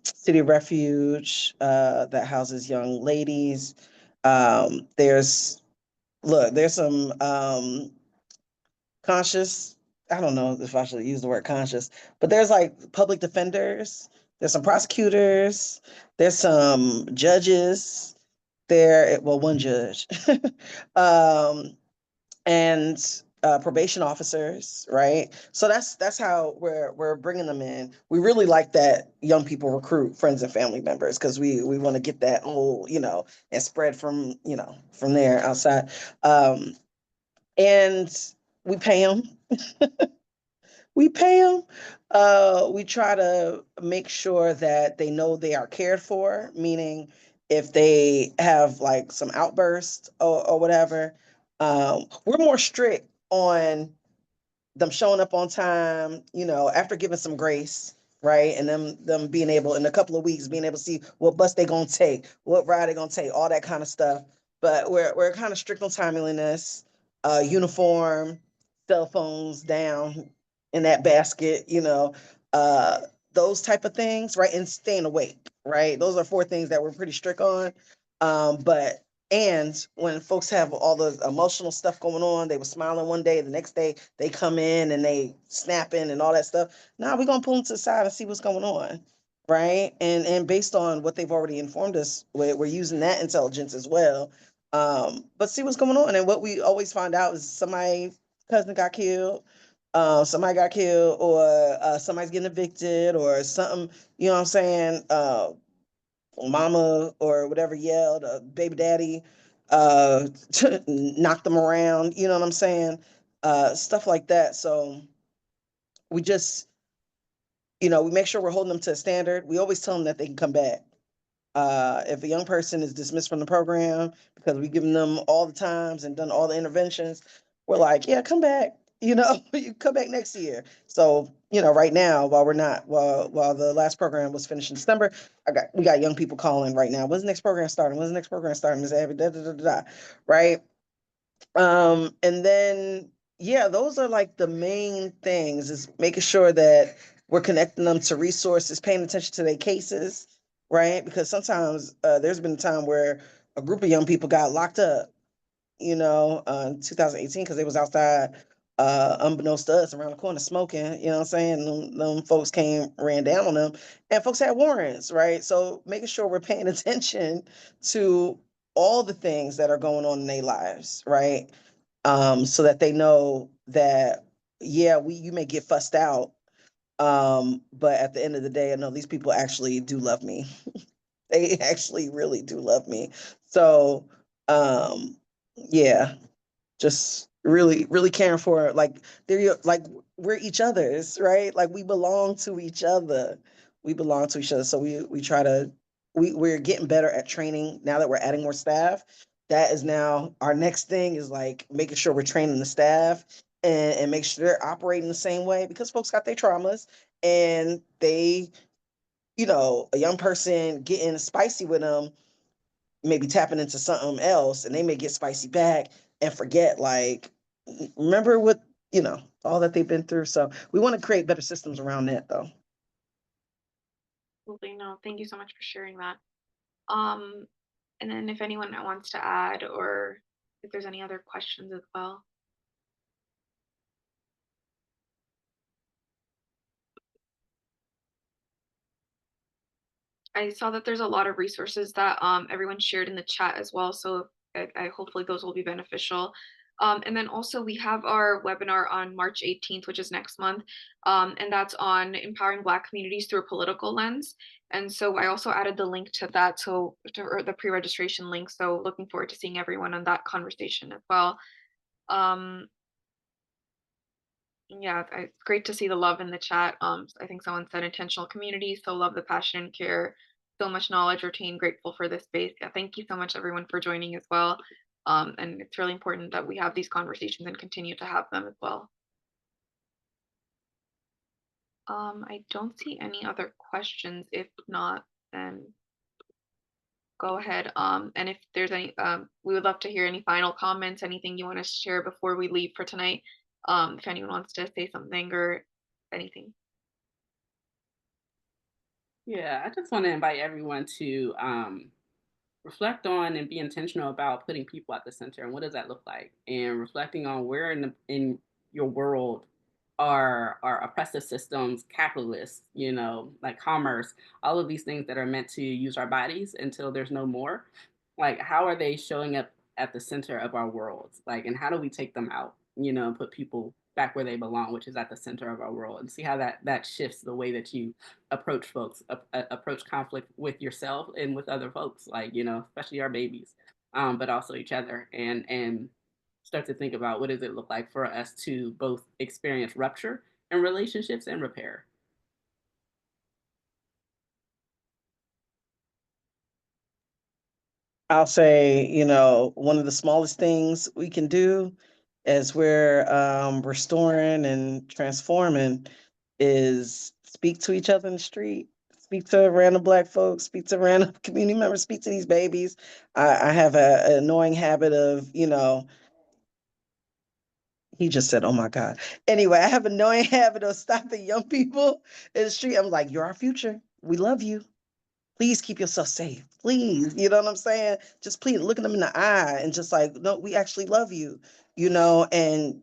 City of Refuge, that houses young ladies. There's some conscious, I don't know if I should use the word conscious, but there's like public defenders, there's some prosecutors, there's some judges well, one judge, um, and probation officers, right? So that's how we're bringing them in. We really like that young people recruit friends and family members because we want to get that whole, and spread from there outside. And we pay them. We pay them. We try to make sure that they know they are cared for, meaning if they have like some outbursts or whatever, we're more strict on them showing up on time, after giving some grace, right? And them being able in a couple of weeks being able to see what bus they gonna take, what ride they gonna take, all that kind of stuff. But we're kind of strict on timeliness, uniform, cell phones down in that basket, uh, those type of things, right? And staying awake, right? Those are four things that we're pretty strict on. But and when folks have all the emotional stuff going on, they were smiling one day, the next day they come in and they snapping and all that stuff. Now we're gonna pull them to the side and see what's going on, right? And based on what they've already informed us, we're using that intelligence as well. But see what's going on. And what we always find out is somebody's cousin got killed, somebody got killed, or somebody's getting evicted, or something. You know what I'm saying? Mama or whatever yelled, baby daddy, uh, knocked them around, you know what I'm saying? Stuff like that. So we just, we make sure we're holding them to a standard. We always tell them that they can come back. If a young person is dismissed from the program because we've given them all the times and done all the interventions, we're like, yeah, come back. You come back next year. So, right now, while the last program was finished in December, we got young people calling right now. When's the next program starting? When's the next program starting? Miss Abby, da, da, da, da, da, right? And then, yeah, those are like the main things is making sure that we're connecting them to resources, paying attention to their cases, right? Because sometimes there's been a time where a group of young people got locked up, in 2018 because they was outside, unbeknownst to us, around the corner smoking, you know what I'm saying? Them folks ran down on them, and folks had warrants, right? So making sure we're paying attention to all the things that are going on in their lives, right? So that they know that, yeah, you may get fussed out, but at the end of the day, I know these people actually do love me. They actually really do love me. So, yeah, just really, really caring for like like we're each other's, right? Like we belong to each other. We belong to each other. So we try to we're getting better at training now that we're adding more staff. That is now our next thing is like making sure we're training the staff and make sure they're operating the same way because folks got their traumas and they, a young person getting spicy with them maybe tapping into something else and they may get spicy back and forget like remember what all that they've been through. So we want to create better systems around that though. Absolutely. No, thank you so much for sharing that. Um, and then if anyone wants to add or if there's any other questions as well. I saw that there's a lot of resources that everyone shared in the chat as well. So I hopefully those will be beneficial. And then also we have our webinar on March 18th, which is next month. And that's on empowering Black communities through a political lens. And so I also added the link to that, so or the pre-registration link. So looking forward to seeing everyone on that conversation as well. Yeah, it's great to see the love in the chat. I think someone said intentional community, so love the passion and care, so much knowledge retained, grateful for this space. Yeah, thank you so much everyone for joining as well. And it's really important that we have these conversations and continue to have them as well. I don't see any other questions. If not, then go ahead. And if there's any, we would love to hear any final comments, anything you want to share before we leave for tonight. If anyone wants to say something or anything. Yeah, I just want to invite everyone to reflect on and be intentional about putting people at the center, and what does that look like, and reflecting on where in your world are oppressive systems, capitalists, like commerce, all of these things that are meant to use our bodies until there's no more. Like, how are they showing up at the center of our worlds? Like, and how do we take them out? And put people back where they belong, which is at the center of our world, and see how that shifts the way that you approach folks, approach conflict with yourself and with other folks, like, especially our babies, but also each other, and start to think about what does it look like for us to both experience rupture in relationships and repair. I'll say, one of the smallest things we can do as we're restoring and transforming is speak to each other in the street, speak to random Black folks, speak to random community members, speak to these babies. I have an annoying habit of, he just said, oh my God. Anyway, I have an annoying habit of stopping young people in the street. I'm like, you're our future. We love you. Please keep yourself safe. Please. You know what I'm saying? Just please look at them in the eye and just like, no, we actually love you, and,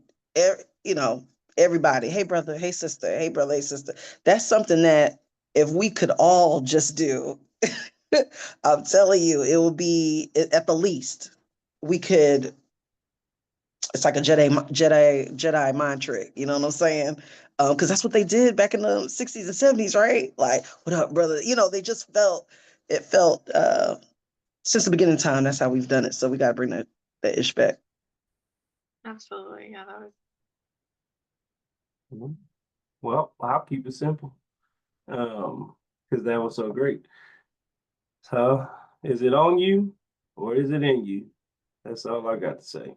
everybody, hey, brother, hey, sister, hey, brother, hey, sister. That's something that if we could all just do, I'm telling you, it will be at the least we could. It's like a Jedi mind trick. You know what I'm saying? Because that's what they did back in the 60s and 70s, right? Like, what up, brother? They just felt since the beginning of time. That's how we've done it. So we gotta bring that ish back. Absolutely. Yeah, that was. Well, I'll keep it simple, because that was so great. So, is it on you or is it in you? That's all I got to say.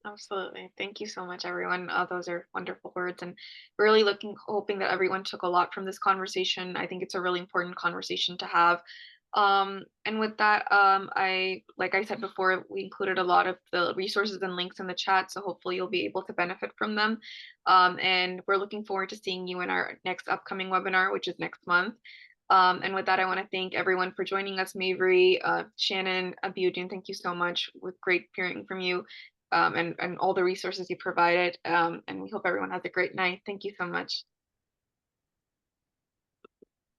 Absolutely. Thank you so much, everyone. Those are wonderful words, and really hoping that everyone took a lot from this conversation. I think it's a really important conversation to have. And with that, like I said before, we included a lot of the resources and links in the chat, so hopefully you'll be able to benefit from them. And we're looking forward to seeing you in our next upcoming webinar, which is next month. And with that, I want to thank everyone for joining us. Mavry, Shannon, Abiudin, thank you so much. With great hearing from you. And all the resources you provided. And we hope everyone has a great night. Thank you so much.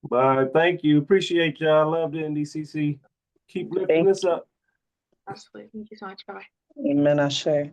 Bye. Thank you. Appreciate y'all. Love the NDCC. Keep lifting us up. Absolutely. Thank you so much. Bye-bye. Amen. Ashe.